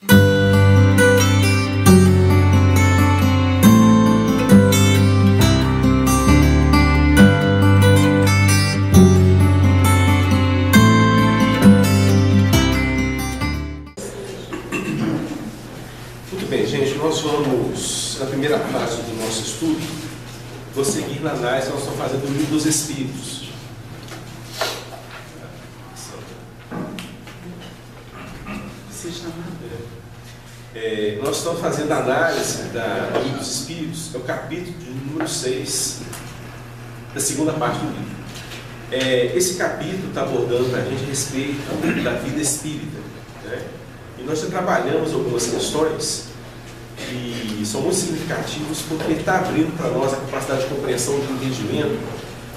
Muito bem, gente, nós vamos, na primeira fase do nosso estudo, vou seguir na análise que nós estamos fazendo do Livro dos Espíritos. Nós estamos fazendo a análise do Livro dos Espíritos, é o capítulo de número 6, da segunda parte do livro. Esse capítulo está abordando para a gente a respeito da vida espírita, né? E nós já trabalhamos algumas questões que são muito significativas, porque está abrindo para nós a capacidade de compreensão e de entendimento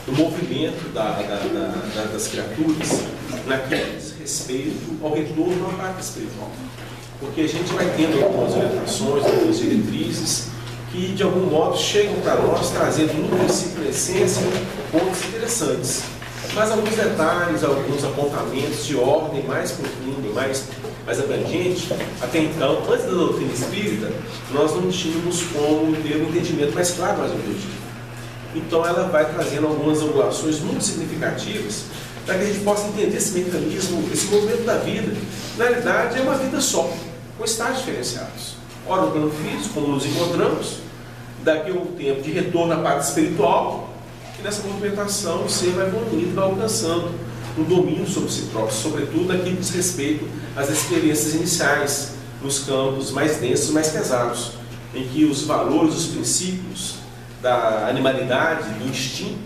do movimento das criaturas naquilo que diz respeito ao retorno à parte espiritual. Porque a gente vai tendo algumas orientações, algumas diretrizes que de algum modo chegam para nós trazendo no princípio, na essência, pontos interessantes. Mas alguns detalhes, alguns apontamentos de ordem mais profunda, mais abrangente. Até então, antes da doutrina espírita, nós não tínhamos como ter um entendimento mais claro, mais objetivo. Então ela vai trazendo algumas angulações muito significativas para que a gente possa entender esse mecanismo, esse movimento da vida. Na realidade, é uma vida só, com estágios diferenciados. Ora, no plano físico, como nos encontramos, daqui a um tempo de retorno à parte espiritual, e nessa movimentação o ser vai evoluindo, vai alcançando um domínio sobre si próprio, sobretudo naquilo que diz respeito às experiências iniciais, nos campos mais densos, mais pesados, em que os valores, os princípios da animalidade, do instinto,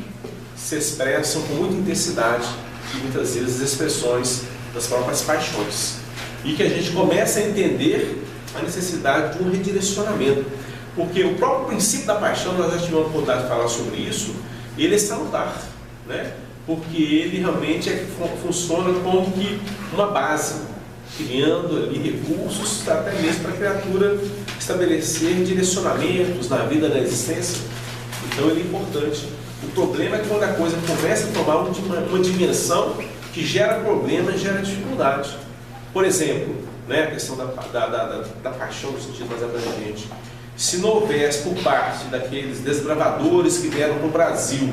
se expressam com muita intensidade e muitas vezes as expressões das próprias paixões. E que a gente começa a entender a necessidade de um redirecionamento. Porque o próprio princípio da paixão, nós já tivemos a oportunidade de falar sobre isso, ele é salutar, né? Porque ele realmente funciona como que uma base, criando ali recursos, até mesmo para a criatura estabelecer direcionamentos na vida, na existência. Então ele é importante. O problema é quando a coisa começa a tomar uma dimensão que gera problema, gera dificuldade. Por exemplo, né, a questão da paixão no sentido mais abrangente. Se não houvesse por parte daqueles desbravadores que vieram para o Brasil,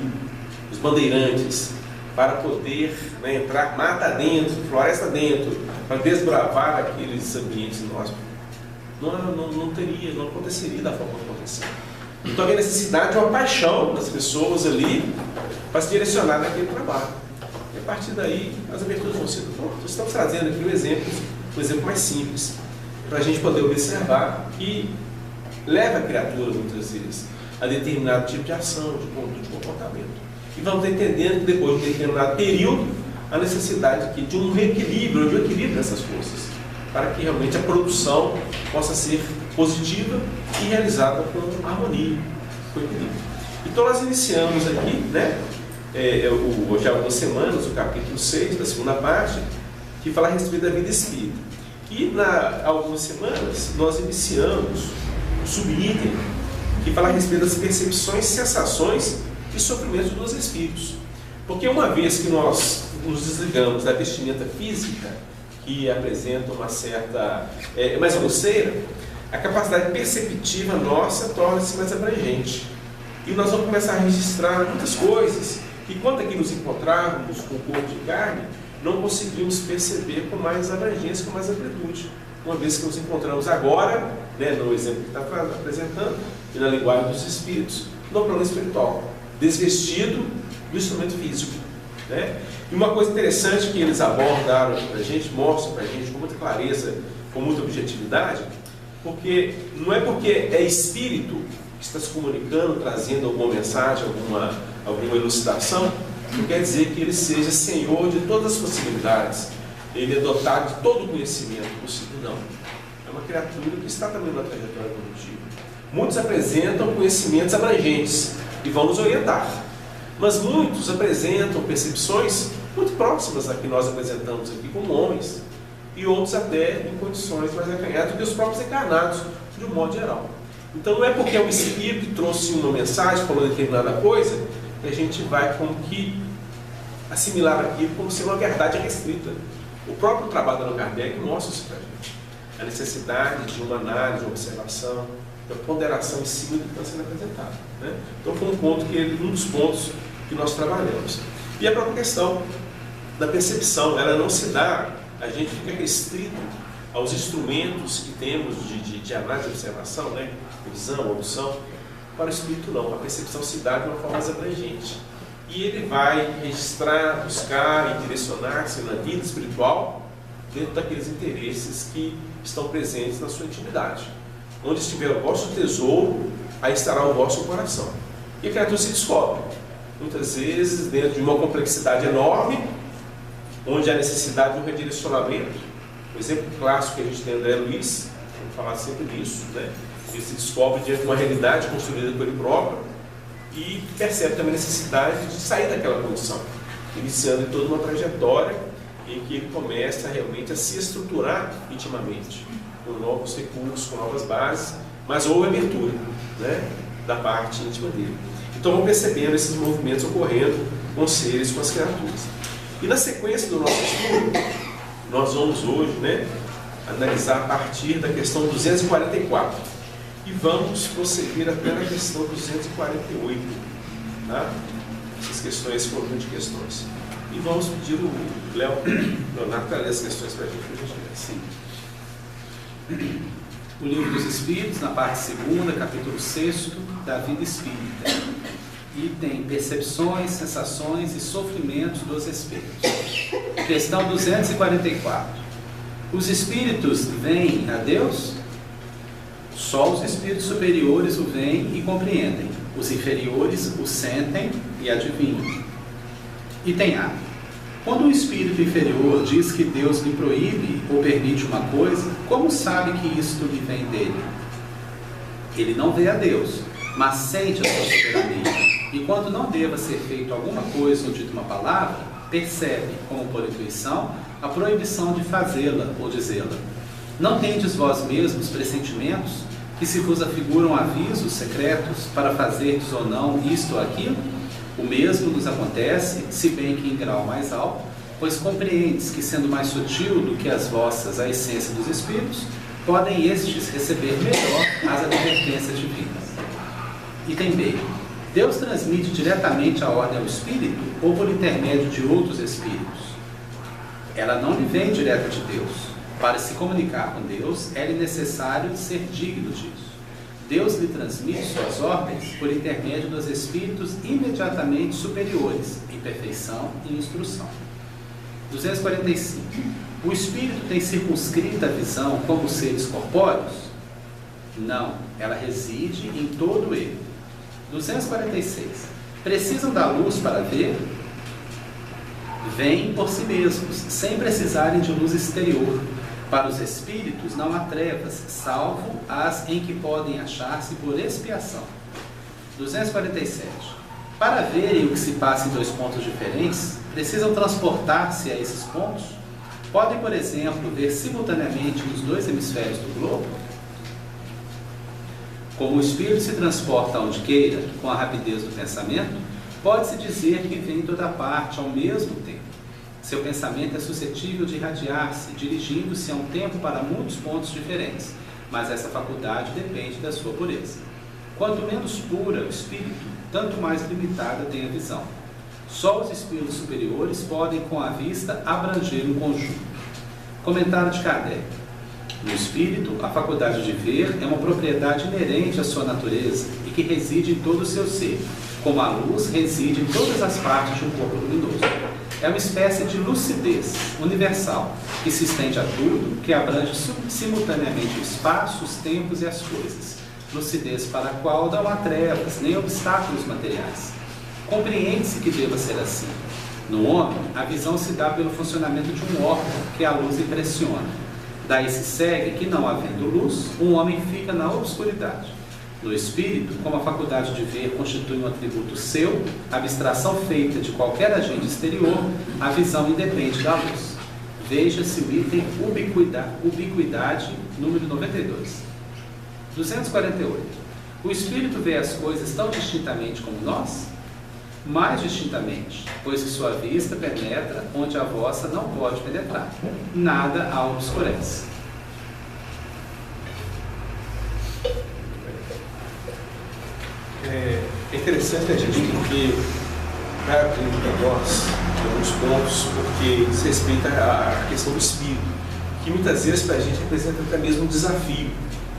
os bandeirantes, para poder, né, entrar mata dentro, floresta dentro, para desbravar aqueles ambientes inóspitos, não aconteceria da forma que aconteceu. Então havia necessidade de uma paixão das pessoas ali para se direcionar naquele trabalho. E a partir daí as aberturas vão sendo prontas. Estamos trazendo aqui um exemplo mais simples, para a gente poder observar que leva a criatura muitas vezes a determinado tipo de ação, de conduta, de comportamento. E vamos entendendo que depois de um determinado período, a necessidade aqui de um reequilíbrio, de um equilíbrio dessas forças, para que realmente a produção possa ser positiva e realizada com harmonia, com equilíbrio. Então nós iniciamos aqui, né, já há algumas semanas, o capítulo 6 da segunda parte, que fala a respeito da vida espírita. E há algumas semanas nós iniciamos um subitem que fala a respeito das percepções, sensações e sofrimentos dos espíritos. Porque uma vez que nós nos desligamos da vestimenta física, que apresenta uma certa mais grosseira, a capacidade perceptiva nossa torna-se mais abrangente. E nós vamos começar a registrar muitas coisas que, quando aqui nos encontrarmos com o corpo de carne, não conseguimos perceber com mais abrangência, com mais amplitude. Uma vez que nos encontramos agora, né, no exemplo que está apresentando, e na linguagem dos espíritos, no plano espiritual, desvestido do instrumento físico, né? E uma coisa interessante que eles abordaram aqui para a gente, mostram para a gente com muita clareza, com muita objetividade, porque não é porque é espírito que está se comunicando, trazendo alguma mensagem, alguma elucidação, não quer dizer que ele seja senhor de todas as possibilidades, ele é dotado de todo o conhecimento possível, não. É uma criatura que está também na trajetória evolutiva. Muitos apresentam conhecimentos abrangentes e vão nos orientar, mas muitos apresentam percepções muito próximas a que nós apresentamos aqui como homens, e outros até em condições mais acanhadas do que os próprios encarnados, de um modo geral. Então não é porque é um espírito que trouxe uma mensagem, falou determinada coisa, que a gente vai como que assimilar aquilo como sendo uma verdade restrita. O próprio trabalho da Allan Kardec mostra isso para a gente. a necessidade de uma análise, uma observação, da ponderação em cima do que está sendo apresentado, né? Então foi um dos pontos que nós trabalhamos. E a própria questão da percepção, ela não se dá, a gente fica restrito aos instrumentos que temos de análise e observação, né? Visão, audição. Para o espírito não, a percepção se dá de uma forma mais abrangente. E ele vai registrar, buscar e direcionar-se na vida espiritual dentro daqueles interesses que estão presentes na sua intimidade. Onde estiver o vosso tesouro, aí estará o vosso coração. E a criatura se descobre, muitas vezes, dentro de uma complexidade enorme, onde há necessidade de um redirecionamento. O exemplo clássico que a gente tem é André Luiz, vamos falar sempre disso, né? Ele se descobre diante de uma realidade construída por ele próprio e percebe também a necessidade de sair daquela condição, iniciando toda uma trajetória em que ele começa realmente a se estruturar intimamente, com novos recursos, com novas bases, mas houve abertura, né, da parte íntima dele. Então vamos percebendo esses movimentos ocorrendo com os seres, com as criaturas. E na sequência do nosso estudo, nós vamos hoje, né, analisar a partir da questão 244 e vamos prosseguir até na questão 248, tá? Essas questões foram de questões. E vamos pedir o Leonardo para ler as questões para a gente ler. Sim. O Livro dos Espíritos, na parte 2ª, capítulo 6, da vida espírita. Item percepções, sensações e sofrimentos dos espíritos. Questão 244. Os espíritos veem a Deus? Só os espíritos superiores o veem e compreendem. Os inferiores o sentem e adivinham. Item A. Quando um espírito inferior diz que Deus lhe proíbe ou permite uma coisa, como sabe que isto lhe vem dele? Ele não vê a Deus, mas sente a sua soberania. E quando não deva ser feito alguma coisa ou dito uma palavra, percebe, como por intuição, a proibição de fazê-la ou dizê-la. Não tendes vós mesmos pressentimentos que se vos afiguram avisos secretos para fazerdes ou não isto ou aquilo? O mesmo nos acontece, se bem que em grau mais alto, pois compreendes que, sendo mais sutil do que as vossas a essência dos espíritos, podem estes receber melhor as advertências divinas. Item B. Deus transmite diretamente a ordem ao espírito ou por intermédio de outros espíritos? Ela não lhe vem direto de Deus. Para se comunicar com Deus, é necessário ser digno disso. Deus lhe transmite suas ordens por intermédio dos espíritos imediatamente superiores, em perfeição e instrução. 245. O espírito tem circunscrita a visão como os seres corpóreos? Não, ela reside em todo ele. 246. Precisam da luz para ver? Veem por si mesmos, sem precisarem de luz exterior. Para os espíritos não há trevas, salvo as em que podem achar-se por expiação. 247. Para verem o que se passa em dois pontos diferentes, precisam transportar-se a esses pontos? Podem, por exemplo, ver simultaneamente nos dois hemisférios do globo? Como o espírito se transporta onde queira, com a rapidez do pensamento, pode-se dizer que vem em toda parte ao mesmo tempo. Seu pensamento é suscetível de irradiar-se, dirigindo-se a um tempo para muitos pontos diferentes, mas essa faculdade depende da sua pureza. Quanto menos pura o espírito, tanto mais limitada tem a visão. Só os espíritos superiores podem, com a vista, abranger um conjunto. Comentário de Kardec. No espírito, a faculdade de ver é uma propriedade inerente à sua natureza e que reside em todo o seu ser, como a luz reside em todas as partes de um corpo luminoso. É uma espécie de lucidez universal, que se estende a tudo, que abrange simultaneamente o espaço, os tempos e as coisas. Lucidez para a qual não há trevas, nem obstáculos materiais. Compreende-se que deva ser assim. No homem, a visão se dá pelo funcionamento de um órgão que a luz impressiona. Daí se segue que, não havendo luz, um homem fica na obscuridade. No espírito, como a faculdade de ver constitui um atributo seu, abstração feita de qualquer agente exterior, a visão independe da luz. Veja-se o item ubiquidade, número 92. 248. O espírito vê as coisas tão distintamente como nós? Mais distintamente, pois que sua vista penetra onde a vossa não pode penetrar. Nada a obscurece. interessante a gente porque vai abrindo para nós alguns pontos, porque diz respeito à questão do espírito, que muitas vezes para a gente representa até mesmo um desafio,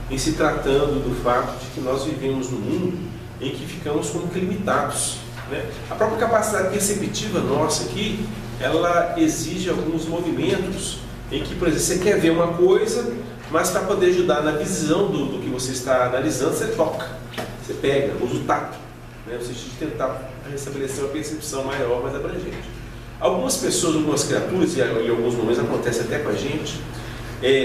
em se tratando do fato de que nós vivemos num mundo em que ficamos como que limitados, né? A própria capacidade perceptiva nossa aqui, ela exige alguns movimentos, em que, por exemplo, você quer ver uma coisa, mas para poder ajudar na visão do que você está analisando, você toca, você pega, usa o tato, né? Você tem que tentar estabelecer uma percepção maior, mais abrangente. Algumas pessoas, algumas criaturas, e em alguns momentos acontece até com a gente,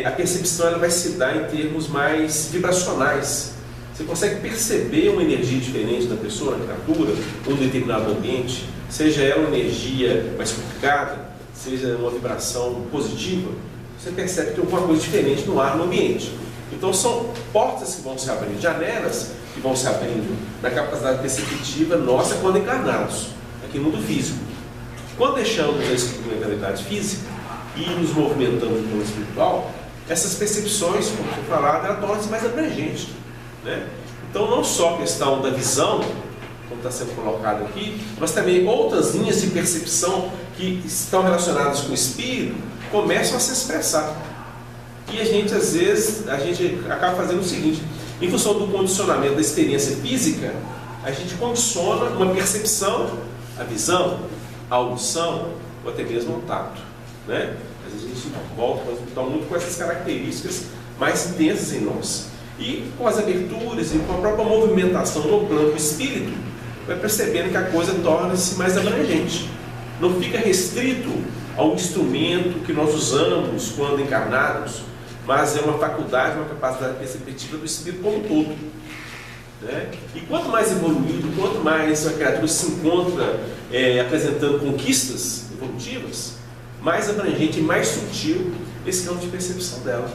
a percepção ela vai se dar em termos mais vibracionais. Você consegue perceber uma energia diferente da pessoa, na criatura, ou em determinado ambiente, seja ela uma energia mais complicada, seja uma vibração positiva, você percebe que tem alguma coisa diferente no ar, no ambiente. Então são portas que vão se abrindo, janelas que vão se abrindo na capacidade perceptiva nossa quando encarnados, aqui no mundo físico. Quando deixamos a experimentalidade física e nos movimentamos no mundo espiritual, essas percepções, como foi falado, elas tornam-se mais abrangentes, né? Então não só a questão da visão, como está sendo colocado aqui, mas também outras linhas de percepção que estão relacionadas com o espírito começam a se expressar. E a gente, às vezes, acaba fazendo o seguinte: em função do condicionamento da experiência física, a gente condiciona uma percepção, a visão, a audição, ou até mesmo o tato, né? Às vezes a gente volta muito com essas características mais intensas em nós. E com as aberturas e com a própria movimentação no plano do espírito, vai percebendo que a coisa torna-se mais abrangente. Não fica restrito ao instrumento que nós usamos quando encarnados, mas é uma faculdade, uma capacidade perceptiva do espírito como um todo, né? E quanto mais evoluído, quanto mais a criatura se encontra apresentando conquistas evolutivas, mais abrangente e mais sutil esse campo de percepção dela.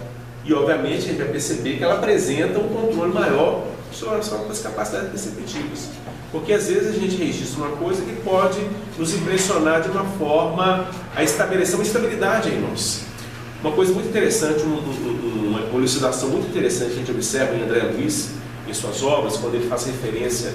E obviamente a gente vai perceber que ela apresenta um controle maior sobre as próprias capacidades perceptivas. Porque às vezes a gente registra uma coisa que pode nos impressionar de uma forma a estabelecer uma estabilidade em nós. Uma coisa muito interessante, uma elucidação muito interessante que a gente observa em André Luiz, em suas obras, quando ele faz referência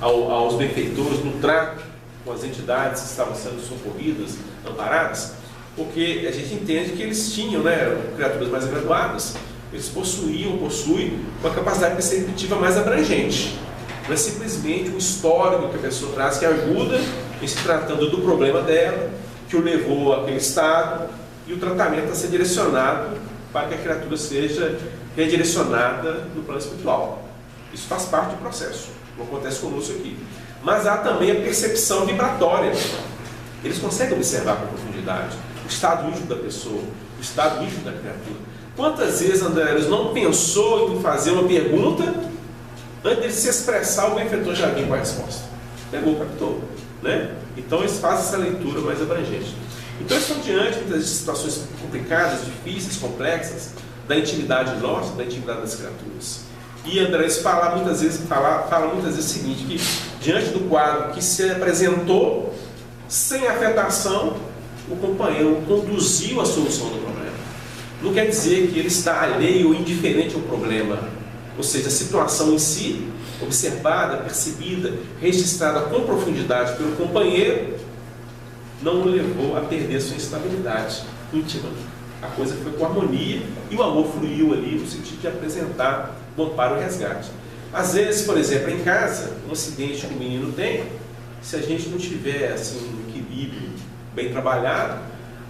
aos benfeitores no trato com as entidades que estavam sendo socorridas, amparadas, porque a gente entende que eles tinham, né, criaturas mais graduadas, eles possuem uma capacidade perceptiva mais abrangente. Não é simplesmente um histórico que a pessoa traz que ajuda em se tratando do problema dela, que o levou àquele estado, e o tratamento está sendo direcionado para que a criatura seja redirecionada no plano espiritual. Isso faz parte do processo, não acontece conosco aqui. Mas há também a percepção vibratória. Eles conseguem observar com profundidade o estado íntimo da pessoa, o estado íntimo da criatura. Quantas vezes André Luiz não pensou em fazer uma pergunta, antes de se expressar, o benfeitor já vinha com a resposta? Pegou, captou, né? Então eles fazem essa leitura mais abrangente. Então eles estão diante de situações complicadas, difíceis, complexas, da intimidade nossa, da intimidade das criaturas. E André Luiz fala muitas vezes o seguinte, que diante do quadro que se apresentou, sem afetação, o companheiro conduziu a solução do problema. Não quer dizer que ele está alheio ou indiferente ao problema. Ou seja, a situação em si, observada, percebida, registrada com profundidade pelo companheiro, não o levou a perder sua estabilidade íntima. A coisa foi com harmonia e o amor fluiu ali no sentido de apresentar o amparo e resgate. Às vezes, por exemplo, em casa, um acidente que o menino tem, se a gente não tiver assim, um equilíbrio bem trabalhado,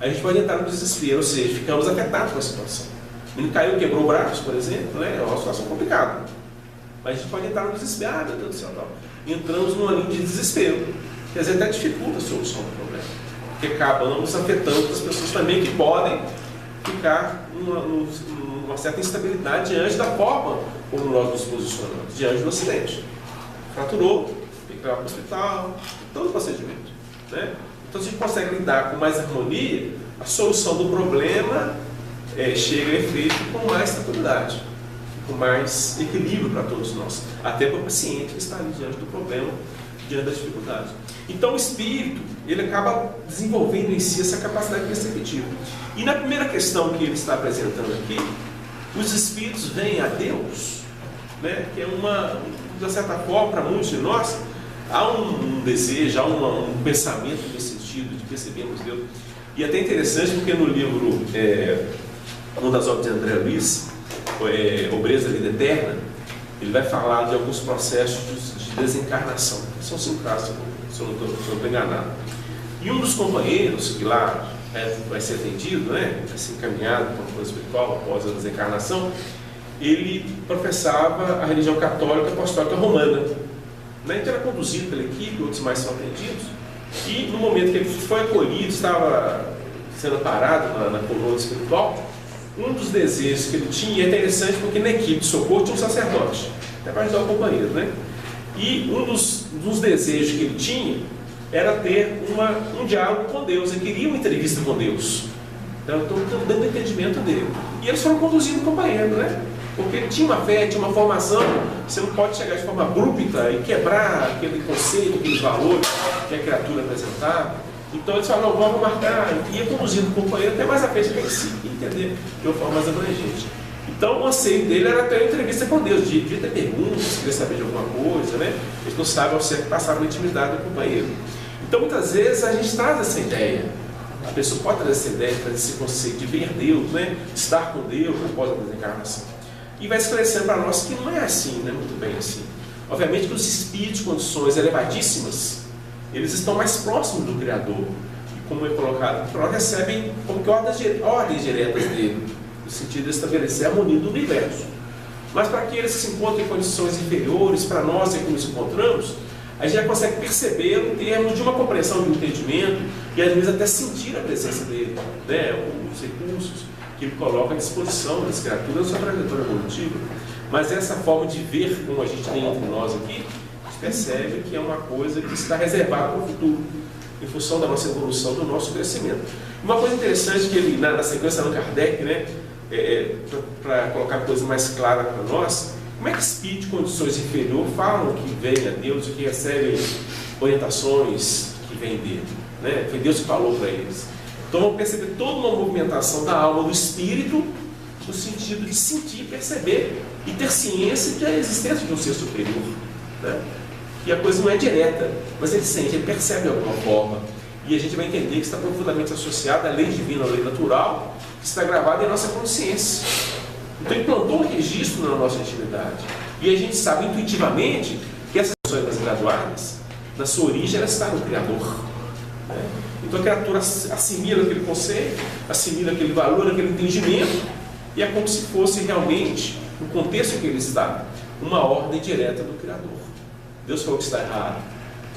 a gente pode entrar no desespero, ou seja, ficamos afetados com a situação. O menino caiu, quebrou o braço, por exemplo, né? É uma situação complicada. Mas a gente pode entrar no desespero, meu Deus do céu, não. Entramos numa linha de desespero, que às vezes até dificulta a solução do problema, porque acabamos afetando as pessoas também que podem ficar numa certa instabilidade diante da forma como nós nos posicionamos, diante do acidente. Fraturou, tem que levar para o hospital, todo o procedimento, né? Então, se a gente consegue lidar com mais harmonia, a solução do problema chega a efeito com mais tranquilidade, com mais equilíbrio para todos nós, até para o paciente que está ali diante do problema, diante da dificuldade. Então, o espírito, ele acaba desenvolvendo em si essa capacidade perceptiva. E na primeira questão que ele está apresentando aqui, os espíritos veem a Deus, né, que é de certa forma, para muitos de nós, há um desejo, há um pensamento nesse sentido de percebermos Deus. E é até interessante porque no livro, uma das obras de André Luiz, Obreiros da Vida Eterna, ele vai falar de alguns processos de desencarnação. São 5 casos, se eu não estou enganado. E um dos companheiros que lá vai ser atendido, né, vai ser encaminhado para o plano espiritual após a desencarnação, ele professava a religião católica apostólica romana. Né? Então era conduzido pela equipe, outros mais são atendidos. E no momento que ele foi acolhido, estava sendo parado na coluna espiritual, um dos desejos que ele tinha, é interessante porque na equipe de socorro tinha um sacerdote, até para ajudar o companheiro, né? E um dos desejos que ele tinha era ter um diálogo com Deus, ele queria uma entrevista com Deus. Então eu estou dando o entendimento dele. E eles foram conduzindo o companheiro, né? Porque ele tinha uma fé, tinha uma formação, você não pode chegar de forma abrupta e quebrar aquele conceito, aqueles valores que a criatura apresentava. Então eles falaram, vamos marcar, e ia conduzindo o companheiro até mais à frente para ele se entender de uma forma mais abrangente. Então o anseio dele era ter uma entrevista com Deus, devia ter perguntas, queria saber de alguma coisa, né? Eles não sabem ao certo passar na intimidade do companheiro. Então muitas vezes a gente traz essa ideia, a pessoa pode trazer essa ideia, trazer esse conceito de ver Deus, né? Estar com Deus após a desencarnação. E vai esclarecendo para nós que não é assim, né? Muito bem assim. Obviamente que os espíritos de condições elevadíssimas, eles estão mais próximos do Criador. E como é colocado, nós recebem como que ordens diretas dele, no sentido de estabelecer a harmonia do universo. Mas para aqueles que se encontram em condições inferiores, para nós que nos encontramos, a gente já consegue perceber em termos de uma compreensão, de um entendimento, e às vezes até sentir a presença dele, né? Os recursos que ele coloca à disposição das criaturas, a sua trajetória evolutiva. Mas essa forma de ver como a gente tem entre nós aqui, a gente percebe que é uma coisa que está reservada para o futuro, em função da nossa evolução, do nosso crescimento. Uma coisa interessante que ele, na sequência Allan Kardec, né, para colocar a coisa mais clara para nós, como é que espíritos de condições inferiores falam que vem a Deus e que recebem orientações que vêm dele, né? Foi Deus que falou para eles. Então vamos perceber toda uma movimentação da alma, do espírito, no sentido de sentir, perceber e ter ciência da existência de um ser superior, né? E a coisa não é direta, mas ele sente, ele percebe de alguma forma. E a gente vai entender que está profundamente associado à lei divina, à lei natural, que está gravada em nossa consciência. Então ele plantou um registro na nossa intimidade. E a gente sabe intuitivamente que essas ações mais graduadas, na sua origem, ela está no Criador, né? Então a criatura assimila aquele conceito, assimila aquele valor, aquele entendimento, e é como se fosse realmente, no contexto em que ele está, uma ordem direta do Criador. Deus falou que está errado,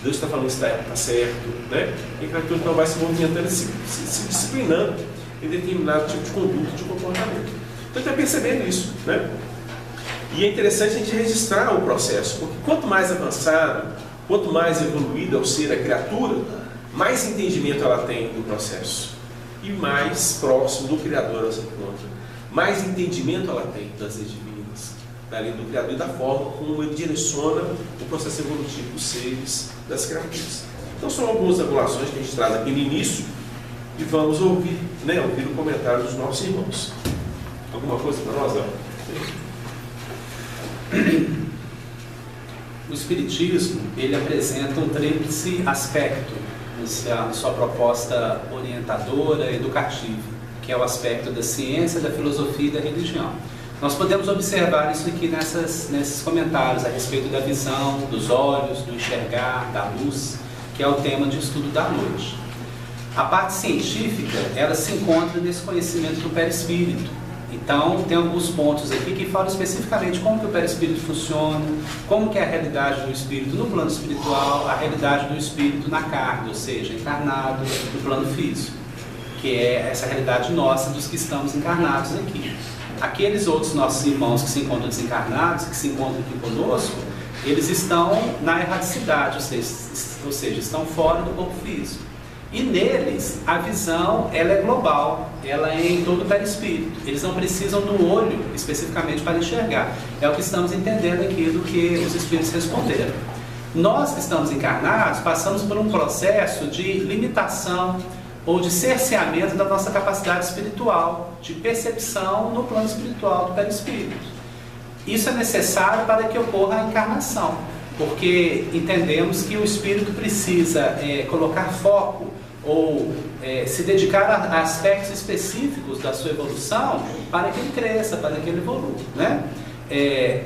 Deus está falando que está certo, né? E a criatura então vai se movimentando, se disciplinando em determinado tipo de conduta, de comportamento. Então a gente vai percebendo isso, né? E é interessante a gente registrar o processo, porque quanto mais avançado, quanto mais evoluído é o ser, a criatura, mais entendimento ela tem do processo e mais próximo do Criador ela se encontra. Mais entendimento ela tem das leis divinas, da lei do Criador e da forma como ele direciona o processo evolutivo dos seres, das criaturas. Então são algumas regulações que a gente traz aqui no início e vamos ouvir, né, ouvir o comentário dos nossos irmãos. Alguma coisa para nós, O Espiritismo, ele apresenta um tríplice aspecto na sua proposta orientadora, educativa, que é o aspecto da ciência, da filosofia e da religião. Nós podemos observar isso aqui nesses comentários a respeito da visão, dos olhos, do enxergar, da luz, que é o tema de estudo da noite. A parte científica, ela se encontra nesse conhecimento do perispírito. Então, tem alguns pontos aqui que falam especificamente como que o perispírito funciona, como que é a realidade do espírito no plano espiritual, a realidade do espírito na carne, ou seja, encarnado no plano físico, que é essa realidade nossa dos que estamos encarnados aqui. Aqueles outros nossos irmãos que se encontram desencarnados, que se encontram aqui conosco, eles estão na erradicidade, ou seja, estão fora do corpo físico. E neles, a visão, ela é global, ela é em todo o perispírito. Eles não precisam do olho, especificamente, para enxergar. É o que estamos entendendo aqui do que os espíritos responderam. Nós que estamos encarnados, passamos por um processo de limitação ou de cerceamento da nossa capacidade espiritual, de percepção no plano espiritual do perispírito. Isso é necessário para que ocorra a encarnação. porque entendemos que o espírito precisa colocar foco ou se dedicar a aspectos específicos da sua evolução para que ele cresça, para que ele evolua, né?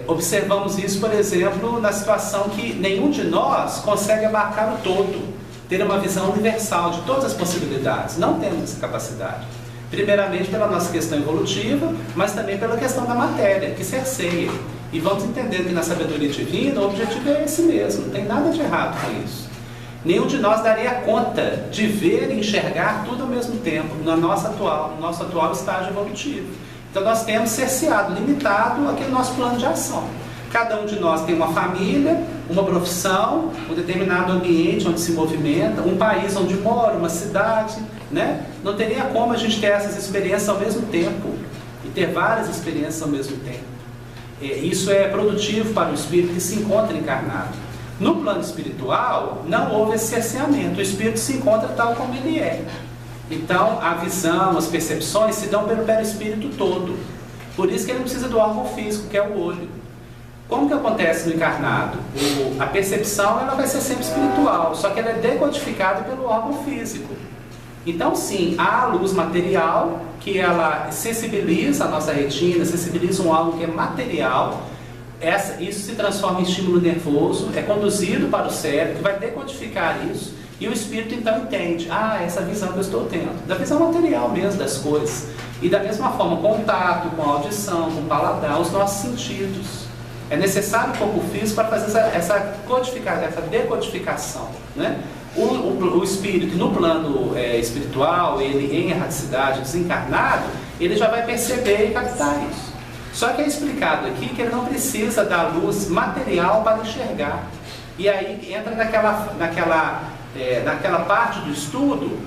Observamos isso, por exemplo, na situação que nenhum de nós consegue abarcar o todo, ter uma visão universal de todas as possibilidades. Não temos essa capacidade. Primeiramente pela nossa questão evolutiva, mas também pela questão da matéria, que cerceia. E vamos entender que na sabedoria divina o objetivo é esse mesmo, não tem nada de errado com isso. Nenhum de nós daria conta de ver e enxergar tudo ao mesmo tempo, no nosso atual estágio evolutivo. Então nós temos cerceado, limitado aquele nosso plano de ação. Cada um de nós tem uma família, uma profissão, um determinado ambiente onde se movimenta, um país onde mora, uma cidade, né? Não teria como a gente ter essas experiências ao mesmo tempo e ter várias experiências ao mesmo tempo. Isso é produtivo para o espírito que se encontra encarnado. No plano espiritual, não houve esse cerceamento, o espírito se encontra tal como ele é. Então, a visão, as percepções se dão pelo perispírito todo. Por isso que ele não precisa do órgão físico, que é o olho. Como que acontece no encarnado? A percepção ela vai ser sempre espiritual, só que ela é decodificada pelo órgão físico. Então, sim, há a luz material, que ela sensibiliza a nossa retina, sensibiliza um órgão que é material. Isso se transforma em estímulo nervoso, é conduzido para o cérebro, que vai decodificar isso, e o espírito então entende, essa visão que eu estou tendo, da visão material mesmo das coisas. E da mesma forma, contato com a audição, com o paladar, os nossos sentidos. É necessário um corpo físico para fazer essa decodificação, né? O espírito, no plano espiritual, ele em erraticidade, desencarnado, ele já vai perceber e captar isso. Só que é explicado aqui que ele não precisa da luz material para enxergar. E aí entra naquela parte do estudo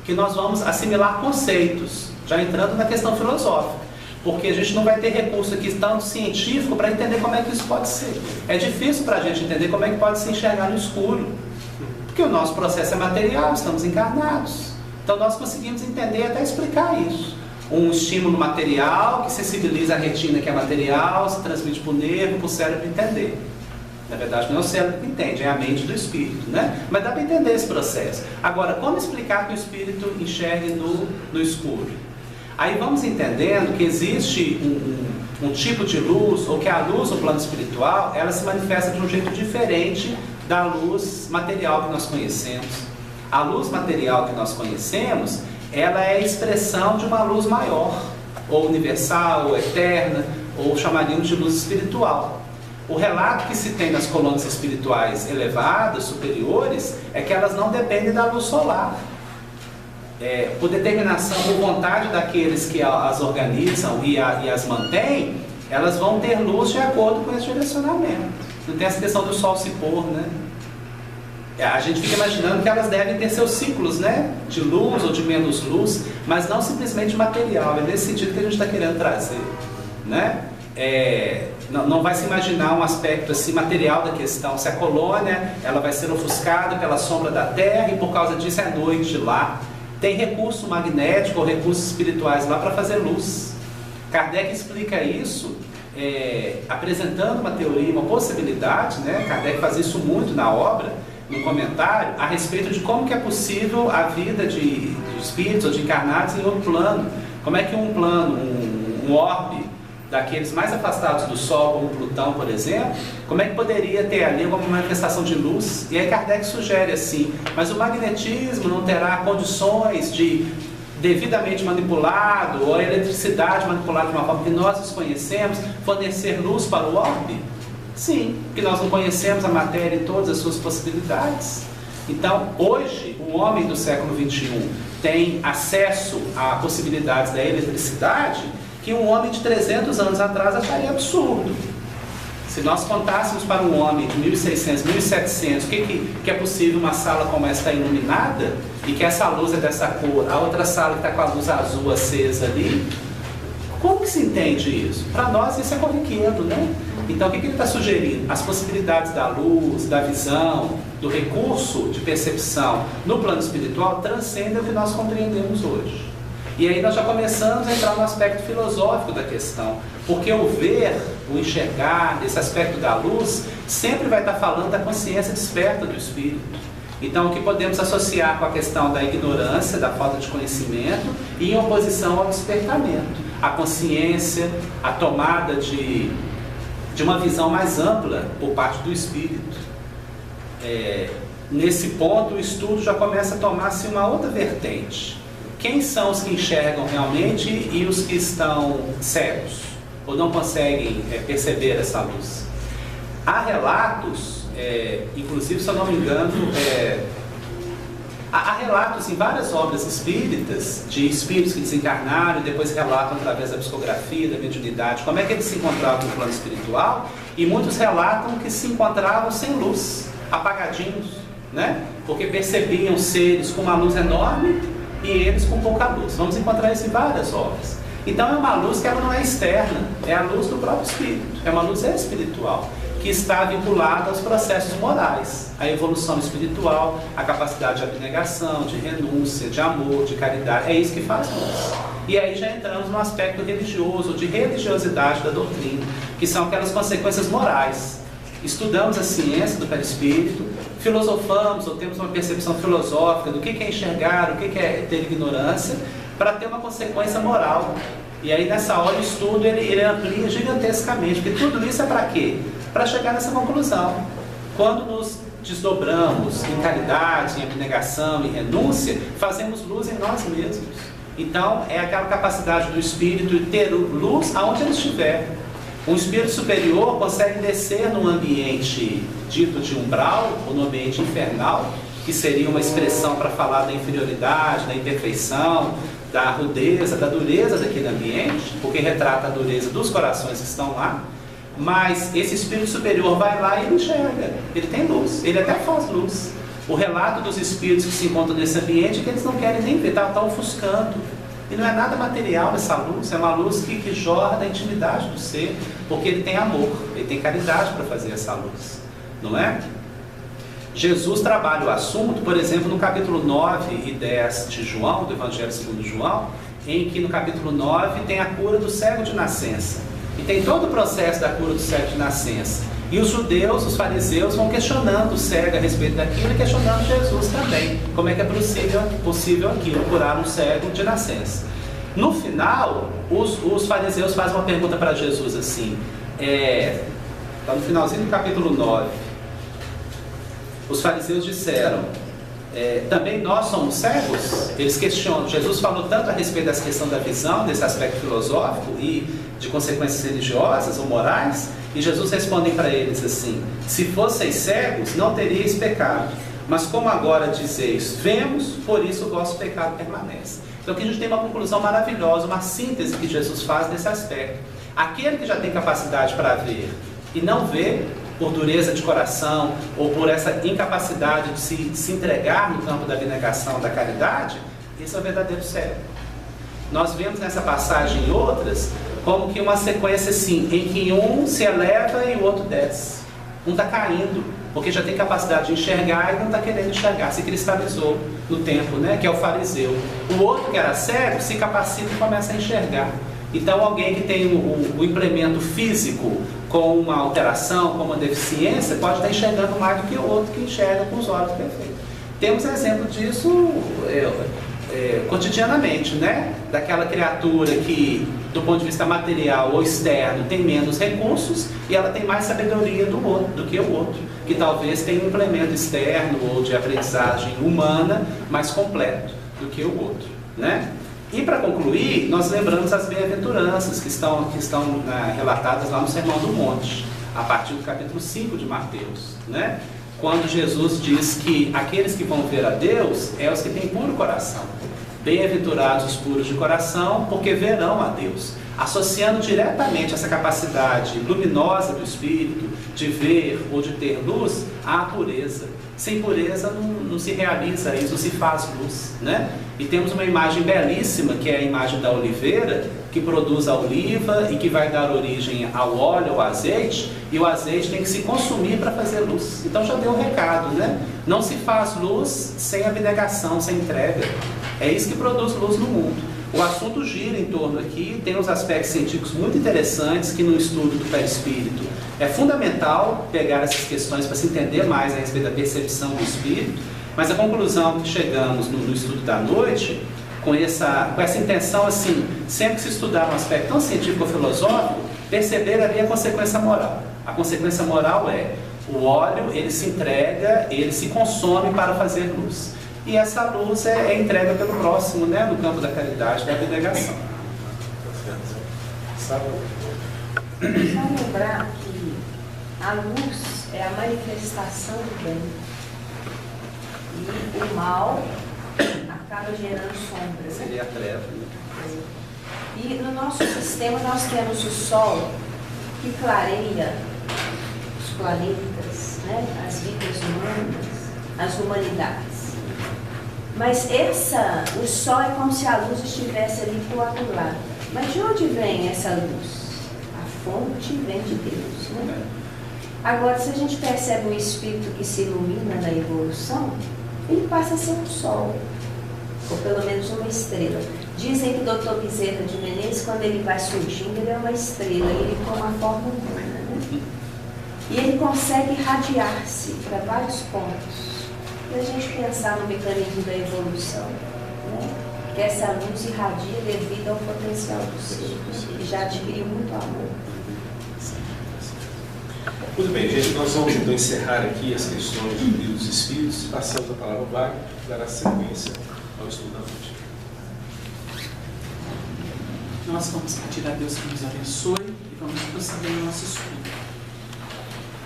que nós vamos assimilar conceitos, já entrando na questão filosófica. Porque a gente não vai ter recurso aqui tanto científico para entender como é que isso pode ser. É difícil para a gente entender como é que pode se enxergar no escuro. Porque o nosso processo é material, estamos encarnados. Então nós conseguimos entender e até explicar isso. Um estímulo material que sensibiliza a retina, que é material, se transmite para o nervo, para o cérebro entender. Na verdade, não é o cérebro que entende, é a mente do espírito, né? Mas dá para entender esse processo. Agora, como explicar que o espírito enxergue no escuro? Aí vamos entendendo que existe um tipo de luz, ou que a luz no plano espiritual, ela se manifesta de um jeito diferente da luz material que nós conhecemos. A luz material que nós conhecemos, ela é a expressão de uma luz maior, ou universal, ou eterna, ou chamaríamos de luz espiritual. O relato que se tem nas colônias espirituais elevadas, superiores, é que elas não dependem da luz solar. Por determinação, por vontade daqueles que as organizam e as mantêm, elas vão ter luz de acordo com esse direcionamento. Não tem essa questão do sol se pôr, né? A gente fica imaginando que elas devem ter seus ciclos, né? De luz ou de menos luz, mas não simplesmente material. É nesse sentido que a gente está querendo trazer, né? Não vai se imaginar um aspecto assim material da questão. Se a colônia ela vai ser ofuscada pela sombra da Terra e por causa disso é noite lá. Tem recurso magnético ou recursos espirituais lá para fazer luz. Kardec explica isso apresentando uma teoria, uma possibilidade, né? Kardec faz isso muito na obra, no comentário, a respeito de como que é possível a vida de espíritos ou de encarnados em outro plano. Como é que um plano, um orbe daqueles mais afastados do Sol, como Plutão, por exemplo, como é que poderia ter ali uma manifestação de luz? E aí Kardec sugere assim, mas o magnetismo não terá condições de devidamente manipulado, ou a eletricidade manipulada de uma forma que nós desconhecemos, fornecer luz para o orbe? Sim, porque nós não conhecemos a matéria e todas as suas possibilidades. Então, hoje, o homem do século XXI tem acesso a possibilidades da eletricidade que um homem de 300 anos atrás acharia absurdo. Se nós contássemos para um homem de 1600, 1700, o que é possível uma sala como essa iluminada e que essa luz é dessa cor, a outra sala que está com a luz azul acesa ali, como que se entende isso? Para nós isso é corriqueiro, né? Então o que ele está sugerindo? As possibilidades da luz, da visão, do recurso de percepção no plano espiritual transcendem o que nós compreendemos hoje. E aí nós já começamos a entrar no aspecto filosófico da questão. Porque o ver, o enxergar, esse aspecto da luz, sempre vai estar falando da consciência desperta do espírito. Então, o que podemos associar com a questão da ignorância, da falta de conhecimento, e em oposição ao despertamento, a consciência, a tomada de uma visão mais ampla por parte do espírito. Nesse ponto, o estudo já começa a tomar-se uma outra vertente. Quem são os que enxergam realmente e os que estão cegos, ou não conseguem perceber essa luz? Há relatos, inclusive, se eu não me engano, há relatos em várias obras espíritas, de espíritos que desencarnaram e depois relatam através da psicografia, da mediunidade, como é que eles se encontravam no plano espiritual, e muitos relatam que se encontravam sem luz, apagadinhos, né? Porque percebiam seres com uma luz enorme e eles com pouca luz. Vamos encontrar isso em várias obras. Então é uma luz que ela não é externa, é a luz do próprio espírito, é uma luz espiritual, que está vinculada aos processos morais, a evolução espiritual, a capacidade de abnegação, de renúncia, de amor, de caridade. É isso que faz luz. E aí já entramos no aspecto religioso, de religiosidade da doutrina, que são aquelas consequências morais. Estudamos a ciência do perispírito, filosofamos ou temos uma percepção filosófica do que é enxergar, o que é ter ignorância, para ter uma consequência moral. E aí nessa hora o estudo ele amplia gigantescamente, porque tudo isso é para quê? Para chegar nessa conclusão. Quando nos desdobramos em caridade, em abnegação, em renúncia, fazemos luz em nós mesmos. Então é aquela capacidade do espírito de ter luz aonde ele estiver. Um espírito superior consegue descer num ambiente dito de umbral, ou no ambiente infernal, que seria uma expressão para falar da inferioridade, da imperfeição, da rudeza, da dureza daquele ambiente, porque retrata a dureza dos corações que estão lá. Mas esse espírito superior vai lá e ele enxerga, ele tem luz, ele até faz luz. O relato dos espíritos que se encontram nesse ambiente é que eles não querem nem ver, estão ofuscando. E não é nada material essa luz, é uma luz que jorra da intimidade do ser, porque ele tem amor, ele tem caridade para fazer essa luz, não é? Jesus trabalha o assunto, por exemplo, no capítulo 9 e 10 de João, do Evangelho segundo João, em que no capítulo 9 tem a cura do cego de nascença. E tem todo o processo da cura do cego de nascença. E os judeus, os fariseus, vão questionando o cego a respeito daquilo e questionando Jesus também. Como é que é possível aquilo, curar um cego de nascença? No final, os fariseus fazem uma pergunta para Jesus assim, está no finalzinho do capítulo 9. Os fariseus disseram, também nós somos cegos? Eles questionam. Jesus falou tanto a respeito dessa questão da visão, desse aspecto filosófico e de consequências religiosas ou morais, e Jesus responde para eles assim: se fosseis cegos, não teríeis pecado, mas como agora dizeis, vemos, por isso o vosso pecado permanece. Então aqui a gente tem uma conclusão maravilhosa, uma síntese que Jesus faz nesse aspecto. Aquele que já tem capacidade para ver e não vê, por dureza de coração ou por essa incapacidade de se entregar no campo da abnegação, da caridade, esse é o verdadeiro cego. Nós vemos nessa passagem e outras como que uma sequência assim, em que um se eleva e o outro desce. Um está caindo, porque já tem capacidade de enxergar e não está querendo enxergar, se cristalizou no tempo, né? Que é o fariseu. O outro que era cego se capacita e começa a enxergar. Então alguém que tem o implemento físico com uma alteração, com uma deficiência, pode estar enxergando mais do que o outro que enxerga com os olhos perfeitos. Temos exemplo disso cotidianamente, né? Daquela criatura que, do ponto de vista material ou externo, tem menos recursos e ela tem mais sabedoria do que o outro, que talvez tenha um implemento externo ou de aprendizagem humana mais completo do que o outro, né? E para concluir, nós lembramos as bem-aventuranças que estão relatadas lá no Sermão do Monte, a partir do capítulo 5 de Mateus, né? Quando Jesus diz que aqueles que vão ver a Deus é os que têm puro coração. Bem-aventurados os puros de coração, porque verão a Deus. Associando diretamente essa capacidade luminosa do Espírito de ver ou de ter luz à pureza. Sem pureza não se realiza isso, não se faz luz, né? E temos uma imagem belíssima, que é a imagem da oliveira, que produz a oliva e que vai dar origem ao óleo, ao azeite, e o azeite tem que se consumir para fazer luz. Então já deu o recado, né? Não se faz luz sem abnegação, sem entrega. É isso que produz luz no mundo. O assunto gira em torno aqui, tem uns aspectos científicos muito interessantes que no estudo do perispírito é fundamental pegar essas questões para se entender mais a respeito da percepção do espírito, mas a conclusão que chegamos no estudo da noite, com essa intenção, assim, sempre que se estudar um aspecto tão científico ou filosófico, perceber ali a consequência moral. A consequência moral é: o óleo, ele se entrega, ele se consome para fazer luz. E essa luz é entrega pelo próximo, né, no campo da caridade, da abnegação. Só lembrar que a luz é a manifestação do bem. E o mal acaba gerando sombras. Seria a treva, né? E no nosso sistema nós temos o Sol, que clareia os planetas, né, as vidas humanas, as humanidades. Mas o Sol é como se a luz estivesse ali coagulada. Mas de onde vem essa luz? A fonte vem de Deus, né? Agora, se a gente percebe um espírito que se ilumina na evolução, ele passa a ser um sol, ou pelo menos uma estrela. Dizem que o Dr. Bezerra de Menezes, quando ele vai surgindo, ele é uma estrela, ele toma a forma humana, né? E ele consegue irradiar-se para vários pontos. E a gente pensar no mecanismo da evolução, né? Que essa luz irradia devido ao potencial do ser, que já adquiriu muito amor. Muito bem, gente, nós vamos então encerrar aqui as questões do livro dos Espíritos e passamos a palavra ao Wagner, que dará sequência ao estudo da noite. Nós vamos pedir a Deus que nos abençoe e vamos prosseguir no nosso estudo.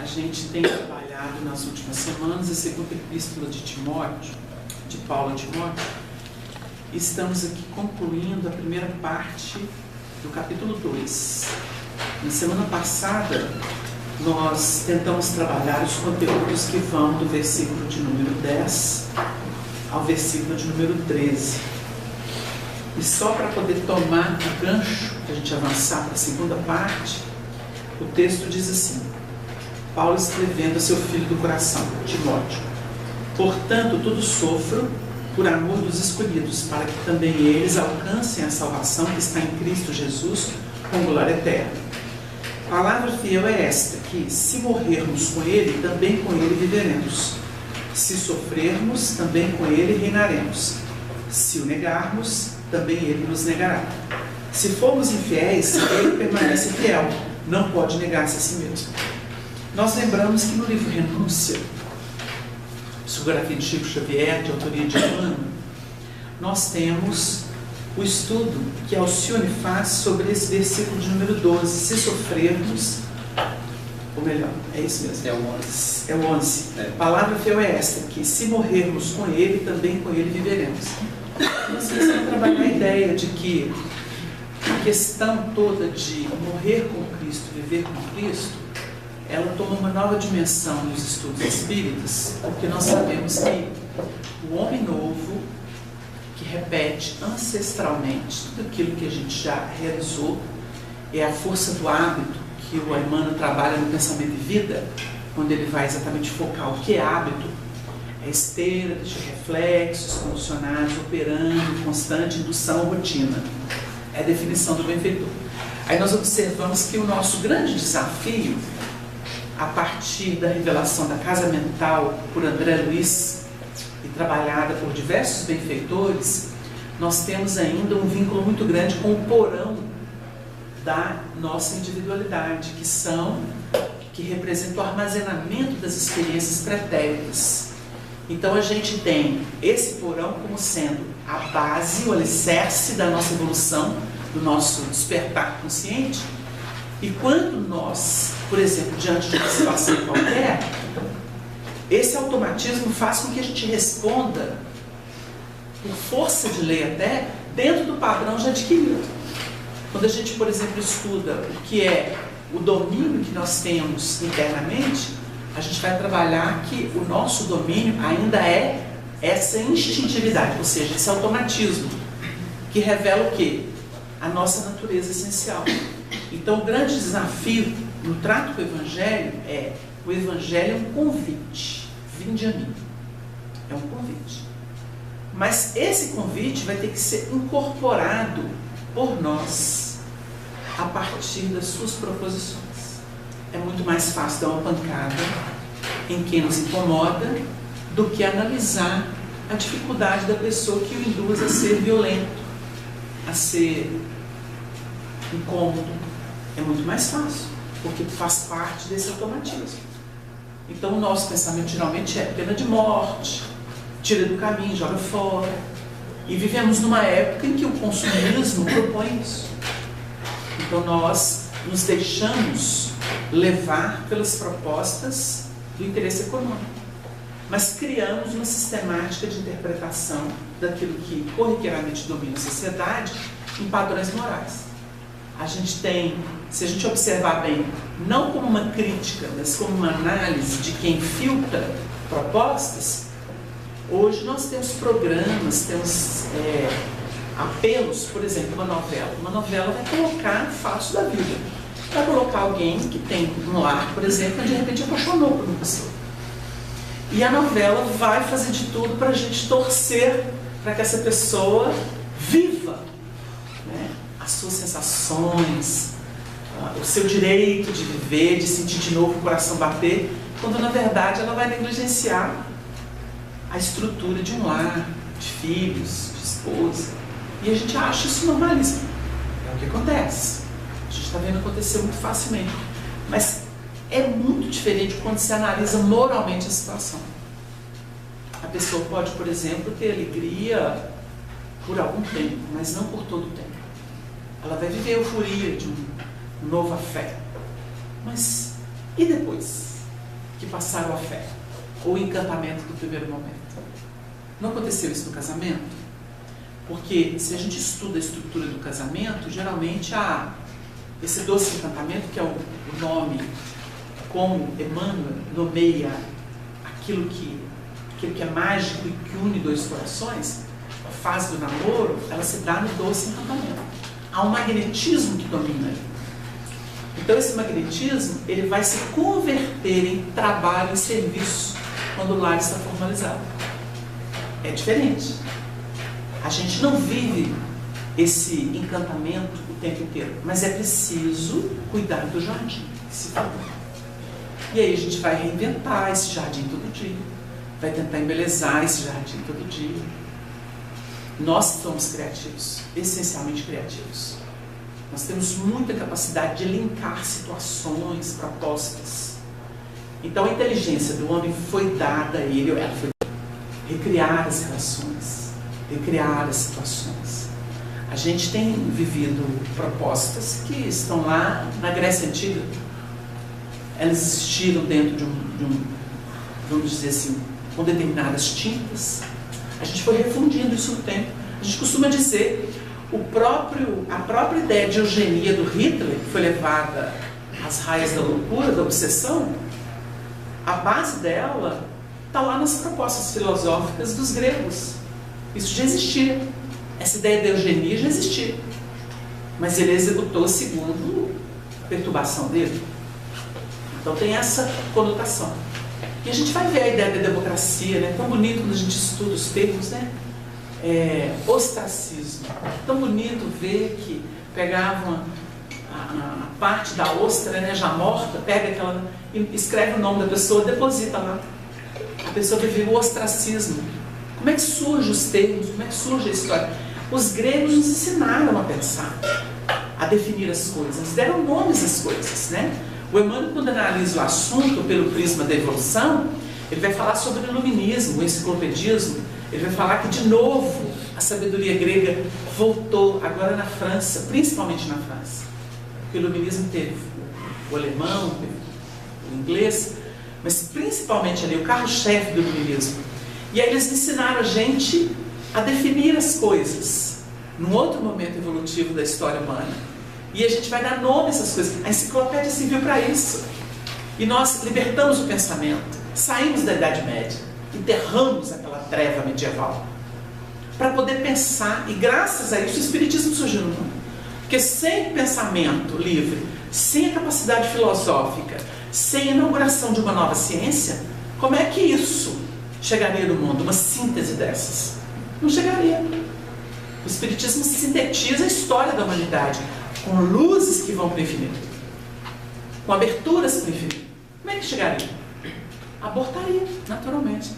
A gente tem trabalhado nas últimas semanas a segunda epístola de Timóteo, de Paulo a Timóteo, e estamos aqui concluindo a primeira parte do capítulo 2. Na semana passada, nós tentamos trabalhar os conteúdos que vão do versículo de número 10 ao versículo de número 13. E só para poder tomar o gancho, para a gente avançar para a segunda parte, o texto diz assim: Paulo escrevendo a seu filho do coração, Timóteo: portanto, tudo sofro por amor dos escolhidos, para que também eles alcancem a salvação que está em Cristo Jesus com glória eterna. A palavra fiel é esta, que se morrermos com Ele, também com Ele viveremos. Se sofrermos, também com Ele reinaremos. Se o negarmos, também Ele nos negará. Se formos infiéis, Ele permanece fiel, não pode negar-se a si mesmo. Nós lembramos que no livro Renúncia, psicografia de Chico Xavier, de autoria de Emmanuel, nós temos o estudo que Alcione faz sobre esse versículo de número 12. Se sofrermos, ou melhor, é isso mesmo, É o 11. é o 11. A palavra fiel é esta, que se morrermos com Ele, também com Ele viveremos. Nós precisamos trabalhar a ideia de que a questão toda de morrer com Cristo, viver com Cristo, ela toma uma nova dimensão nos estudos espíritas, porque nós sabemos que o homem novo, que repete ancestralmente tudo aquilo que a gente já realizou, é a força do hábito que o Emmanuel trabalha no Pensamento e Vida, quando ele vai exatamente focar o que é hábito. É esteira de reflexos condicionados, operando, constante indução, rotina. É a definição do benfeitor. Aí nós observamos que o nosso grande desafio, a partir da revelação da casa mental por André Luiz e trabalhada por diversos benfeitores, nós temos ainda um vínculo muito grande com o porão da nossa individualidade, que representa o armazenamento das experiências pretéritas. Então a gente tem esse porão como sendo a base, o alicerce da nossa evolução, do nosso despertar consciente. E quando nós, por exemplo, diante de uma situação qualquer, esse automatismo faz com que a gente responda, por força de lei até, dentro do padrão já adquirido. Quando a gente, por exemplo, estuda o que é o domínio que nós temos internamente, a gente vai trabalhar que o nosso domínio ainda é essa instintividade, ou seja, esse automatismo, que revela o quê? A nossa natureza essencial. Então, o grande desafio no trato com o Evangelho é: o Evangelho é um convite. Vinde a mim. É um convite. Mas esse convite vai ter que ser incorporado por nós a partir das suas proposições. É muito mais fácil dar uma pancada em quem nos incomoda do que analisar a dificuldade da pessoa que o induz a ser violento, a ser incômodo. É muito mais fácil, porque faz parte desse automatismo. Então o nosso pensamento geralmente é pena de morte, tira do caminho, joga fora. E vivemos numa época em que o consumismo propõe isso. Então nós nos deixamos levar pelas propostas do interesse econômico, mas criamos uma sistemática de interpretação daquilo que corriqueiramente domina a sociedade em padrões morais. A gente tem, se a gente observar bem, não como uma crítica, mas como uma análise de quem filtra propostas, hoje nós temos programas, temos apelos, por exemplo, uma novela. Uma novela vai colocar fatos da vida. Vai colocar alguém que tem um lar, por exemplo, e de repente apaixonou por uma pessoa. E a novela vai fazer de tudo para a gente torcer para que essa pessoa viva, né, as suas sensações, o seu direito de viver, de sentir de novo o coração bater, quando na verdade ela vai negligenciar a estrutura de um lar, de filhos, de esposa. E a gente acha isso normalíssimo. É o que acontece. A gente está vendo acontecer muito facilmente. Mas é muito diferente quando se analisa moralmente a situação. A pessoa pode, por exemplo, ter alegria por algum tempo, mas não por todo o tempo. Ela vai viver a euforia de um novo afeto. Mas e depois que passar o afeto? Ou o encantamento do primeiro momento? Não aconteceu isso no casamento? Porque se a gente estuda a estrutura do casamento, geralmente há esse doce encantamento, que é o nome, como Emmanuel nomeia aquilo que é mágico e que une dois corações, a fase do namoro, ela se dá no doce encantamento. Há um magnetismo que domina ele. Então esse magnetismo, ele vai se converter em trabalho e serviço quando o lar está formalizado. É diferente. A gente não vive esse encantamento o tempo inteiro, mas é preciso cuidar do jardim que se forma. E aí a gente vai reinventar esse jardim todo dia, vai tentar embelezar esse jardim todo dia. Nós somos criativos, essencialmente criativos. Nós temos muita capacidade de linkar situações, propostas. Então a inteligência do homem foi dada a ele, ela foi recriar as relações, recriar as situações. A gente tem vivido propostas que estão lá na Grécia Antiga. Elas existiram dentro de um, vamos dizer assim, com determinadas tintas. A gente foi refundindo isso no tempo. A gente costuma dizer, a própria ideia de eugenia do Hitler, que foi levada às raias da loucura, da obsessão, a base dela está lá nas propostas filosóficas dos gregos. Isso já existia. Essa ideia de eugenia já existia. Mas ele executou segundo a perturbação dele. Então tem essa conotação. E a gente vai ver a ideia da democracia, né? Tão bonito quando a gente estuda os termos, né? Ostracismo. Tão bonito ver que pegavam a parte da ostra, né, já morta, pega aquela, escreve o nome da pessoa, deposita lá. A pessoa viveu o ostracismo. Como é que surgem os termos? Como é que surge a história? Os gregos nos ensinaram a pensar, a definir as coisas, deram nomes às coisas, né? O Emmanuel, quando analisa o assunto pelo prisma da evolução, ele vai falar sobre o iluminismo, o enciclopedismo. Ele vai falar que, de novo, a sabedoria grega voltou, agora na França, principalmente na França. Porque o iluminismo teve o alemão, teve o inglês, mas principalmente ali, o carro-chefe do iluminismo. E aí eles ensinaram a gente a definir as coisas num outro momento evolutivo da história humana. E a gente vai dar nome a essas coisas. A enciclopédia serviu para isso. E nós libertamos o pensamento, saímos da Idade Média, enterramos aquela treva medieval, para poder pensar, e graças a isso o Espiritismo surgiu no mundo. Porque sem pensamento livre, sem a capacidade filosófica, sem a inauguração de uma nova ciência, como é que isso chegaria no mundo? Uma síntese dessas. Não chegaria. O Espiritismo sintetiza a história da humanidade, com luzes que vão para o infinito, com aberturas para o infinito. Como é que chegaria? Abortaria, naturalmente.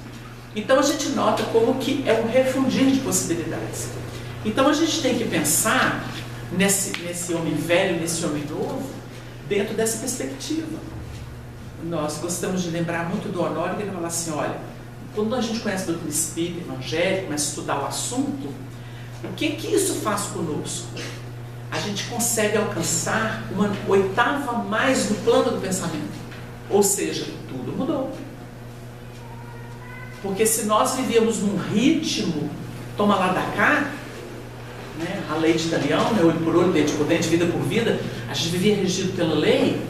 Então a gente nota como que é um refundir de possibilidades. Então a gente tem que pensar nesse homem velho, nesse homem novo, dentro dessa perspectiva. Nós gostamos de lembrar muito do Honório, que ele fala assim, olha, quando a gente conhece o doutrina espírita, evangélica, começa a estudar o assunto, o que isso faz conosco? A gente consegue alcançar uma oitava a mais no plano do pensamento. Ou seja, tudo mudou. Porque se nós vivíamos num ritmo, toma lá da cá, né, a lei de Italião, né, olho por olho, dente por dente, vida por vida, a gente vivia regido pela lei,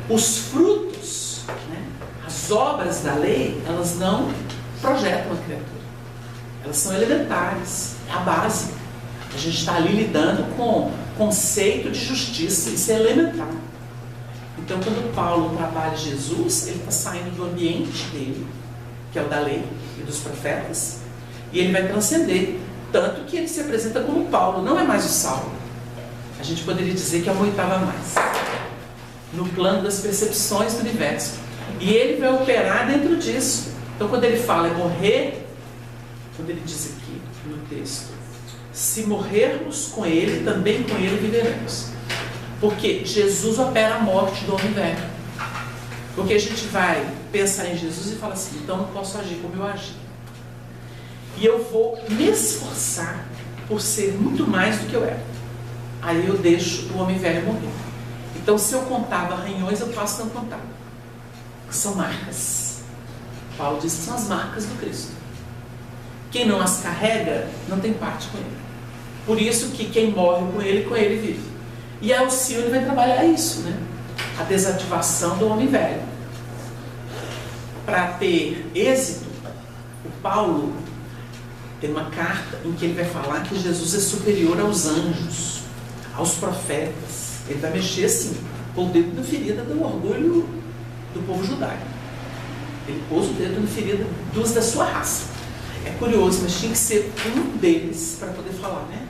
os frutos, né, as obras da lei, elas não projetam a criatura. Elas são elementares, é a base. A gente está ali lidando com conceito de justiça, isso é elementar. Então, quando Paulo trabalha Jesus, ele está saindo do ambiente dele, que é o da lei e dos profetas, e ele vai transcender. Tanto que ele se apresenta como Paulo, não é mais o Saulo. A gente poderia dizer que é uma oitava a mais, no plano das percepções do universo. E ele vai operar dentro disso. Então, quando ele fala em morrer, quando ele diz aqui no texto, se morrermos com ele, também com ele viveremos. Porque Jesus opera a morte do homem velho. Porque a gente vai pensar em Jesus e fala assim, então não posso agir como eu agi. E eu vou me esforçar por ser muito mais do que eu era. Aí eu deixo o homem velho morrer. Então, se eu contava arranhões, eu passo a não contar. São marcas. Paulo diz que são as marcas do Cristo. Quem não as carrega, não tem parte com ele. Por isso que quem morre com ele vive. E a Alcione vai trabalhar isso, né? A desativação do homem velho. Para ter êxito, o Paulo tem uma carta em que ele vai falar que Jesus é superior aos anjos, aos profetas. Ele vai mexer assim, com o dedo na ferida do orgulho do povo judaico. Ele pôs o dedo na ferida dos da sua raça. É curioso, mas tinha que ser um deles para poder falar, né?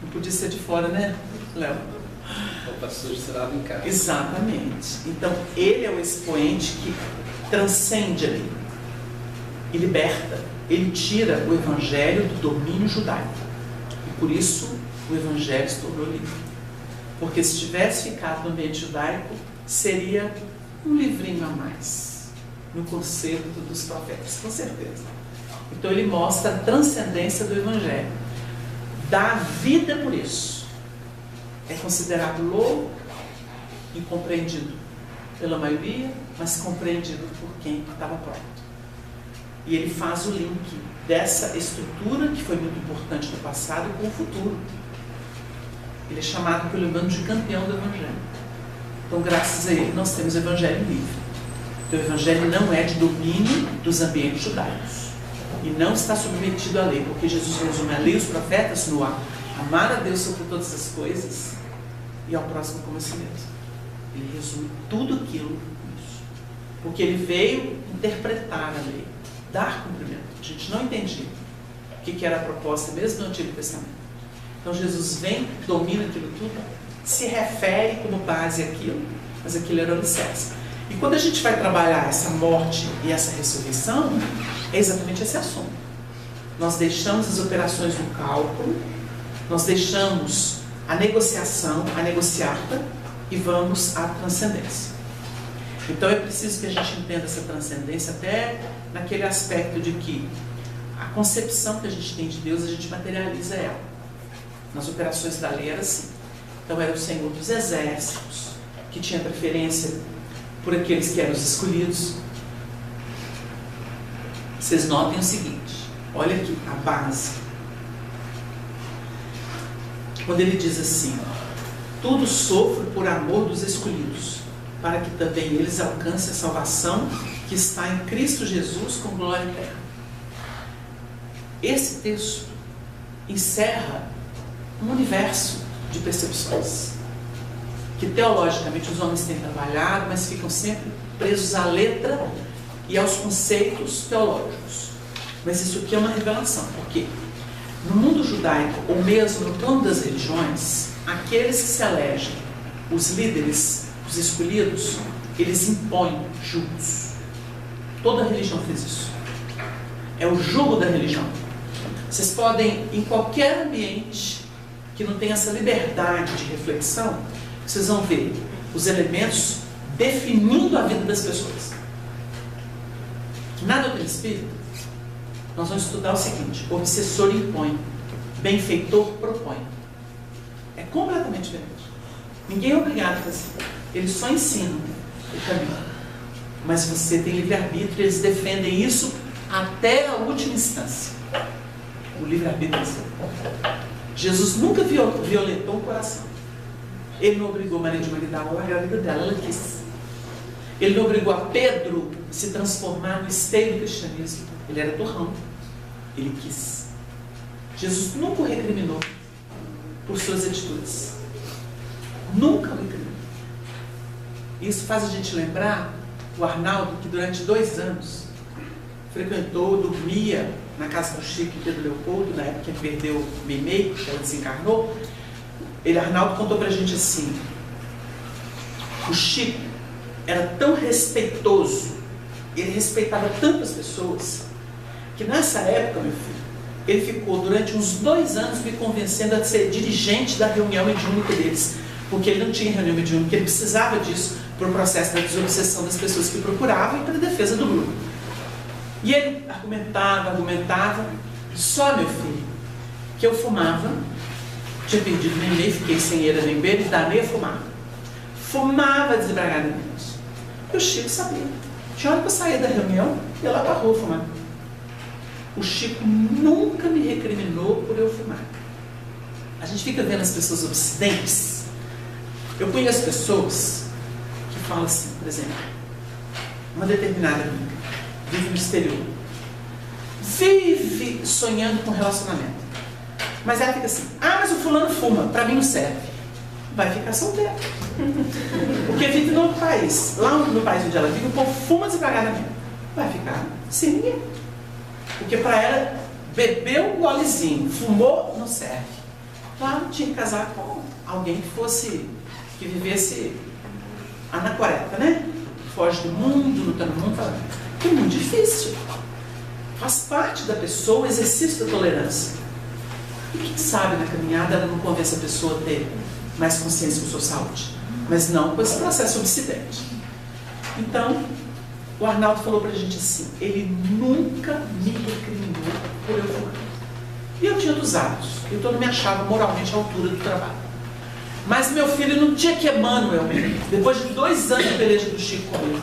Não podia ser de fora, né, Léo? O pastor será em casa. Exatamente. Então, ele é o expoente que transcende ali e liberta. Ele tira o evangelho do domínio judaico. E por isso o evangelho se tornou livre. Porque se tivesse ficado no ambiente judaico, seria um livrinho a mais no conceito dos profetas, com certeza. Então ele mostra a transcendência do evangelho. Dá vida por isso. É considerado louco, incompreendido pela maioria, mas compreendido por quem estava pronto. E ele faz o link dessa estrutura, que foi muito importante no passado, com o futuro. Ele é chamado pelo nome de campeão do Evangelho. Então, graças a ele, nós temos o Evangelho livre. Então, o Evangelho não é de domínio dos ambientes judaicos. E não está submetido à lei, porque Jesus resume a lei e os profetas no amar a Deus sobre todas as coisas e ao próximo como a si mesmo. Ele resume tudo aquilo nisso. Porque ele veio interpretar a lei, dar cumprimento. A gente não entendia o que era a proposta mesmo no Antigo Testamento. Então Jesus vem, domina aquilo tudo, se refere como base àquilo, mas aquilo era o alicerce. E quando a gente vai trabalhar essa morte e essa ressurreição, é exatamente esse assunto. Nós deixamos as operações do cálculo, nós deixamos a negociação, a negociata, e vamos à transcendência. Então é preciso que a gente entenda essa transcendência até naquele aspecto de que a concepção que a gente tem de Deus, a gente materializa ela. Nas operações da lei era assim. Então era o Senhor dos exércitos, que tinha preferência por aqueles que eram os escolhidos. Vocês notem o seguinte, olha aqui a base. Quando ele diz assim, tudo sofro por amor dos escolhidos, para que também eles alcancem a salvação que está em Cristo Jesus com glória eterna. Esse texto encerra um universo de percepções que teologicamente os homens têm trabalhado, mas ficam sempre presos à letra e aos conceitos teológicos. Mas isso aqui é uma revelação, porque no mundo judaico, ou mesmo no plano das religiões, aqueles que se elegem, os líderes, os escolhidos, eles impõem julgos. Toda religião fez isso. É o jugo da religião. Vocês podem, em qualquer ambiente que não tenha essa liberdade de reflexão, vocês vão ver os elementos definindo a vida das pessoas. Na doutrina espírita, nós vamos estudar o seguinte: o obsessor impõe, benfeitor propõe. É completamente diferente. Ninguém é obrigado a fazer. Eles só ensinam o caminho. Mas você tem livre-arbítrio e eles defendem isso até a última instância. O livre-arbítrio é seu. Jesus nunca violentou o coração. Ele não obrigou Maria de Magdala a largar a vida dela, ela quis. Ele não obrigou a Pedro a se transformar no esteio do cristianismo. Ele era torrão. Ele quis. Jesus nunca o recriminou por suas atitudes. Nunca o recriminou. Isso faz a gente lembrar o Arnaldo, que durante 2 anos frequentou, dormia na casa do Chico e Pedro Leopoldo, na época que ele perdeu Mimei, que ela desencarnou. Arnaldo contou pra gente assim: o Chico era tão respeitoso, ele respeitava tantas pessoas, que nessa época, meu filho, ele ficou durante uns 2 anos me convencendo a ser dirigente da reunião mediúnica deles, porque ele não tinha reunião mediúnica, ele precisava disso para o processo da desobsessão das pessoas que procuravam e para a defesa do grupo. E ele argumentava, só, meu filho, que eu fumava, tinha perdido nem fiquei sem eira nem beira, e danei a fumar. Fumava desembragadamente. E o Chico sabia. Tinha hora que eu saía da reunião e ia lá para a rua fumar. O Chico nunca me recriminou por eu fumar. A gente fica vendo as pessoas obsidentes. Eu conheço pessoas que falam assim, por exemplo, uma determinada amiga vive no exterior, vive sonhando com relacionamento, mas ela fica assim: ah, mas o fulano fuma, pra mim não serve. Vai ficar solteira, porque vive no outro país. Lá no país onde ela vive, o povo fuma devagaramente. Vai ficar sem ninguém, porque pra ela bebeu um golezinho, fumou, não serve. Claro, tinha que casar com alguém que vivesse anacoreta, né? Foge do mundo, luta no mundo. É muito difícil. Faz parte da pessoa o exercício da tolerância. E quem sabe na caminhada ela não convence a pessoa a ter mais consciência com sua saúde, mas não com esse processo obsidente. Então, o Arnaldo falou pra gente assim: ele nunca me recriminou por eu fumar. E eu tinha dos hábitos, então eu não me achava moralmente à altura do trabalho. Mas meu filho, no dia que Emmanuel, depois de 2 anos de peleja do Chico comigo,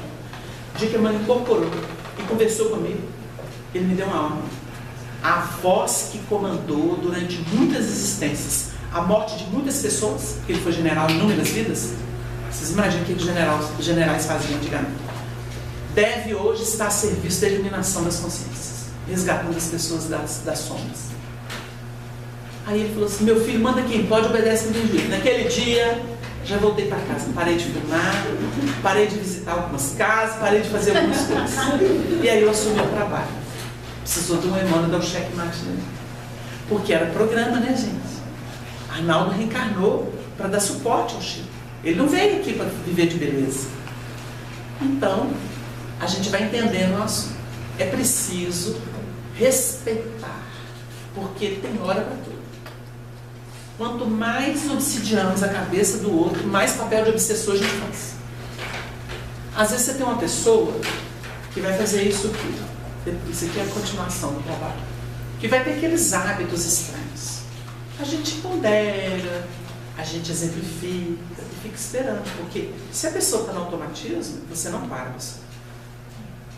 no dia que Emmanuel incorporou e conversou comigo, ele me deu uma alma. A voz que comandou durante muitas existências a morte de muitas pessoas, porque ele foi general em inúmeras vidas. Vocês imaginam o que os generais faziam antigamente? Deve hoje estar a serviço da iluminação das consciências, resgatando as pessoas das sombras. Aí ele falou assim: meu filho, manda quem pode, obedece quem tem juízo. Naquele dia, já voltei para casa, parei de filmar, parei de visitar algumas casas, parei de fazer algumas coisas. E aí eu assumi o trabalho. Precisou de um Emmanuel dar o checkmate nele. Porque era programa, né, gente? Arnaldo reencarnou para dar suporte ao Chico. Ele não veio aqui para viver de beleza. Então, a gente vai entendendo o assunto. É preciso respeitar, porque tem hora para tudo. Quanto mais obsidiamos a cabeça do outro, mais papel de obsessor a gente faz. Às vezes você tem uma pessoa que vai fazer isso aqui. Isso aqui é a continuação do trabalho. Que vai ter aqueles hábitos estranhos. A gente pondera, a gente exemplifica e fica esperando. Porque se a pessoa está no automatismo, você não para, pessoal.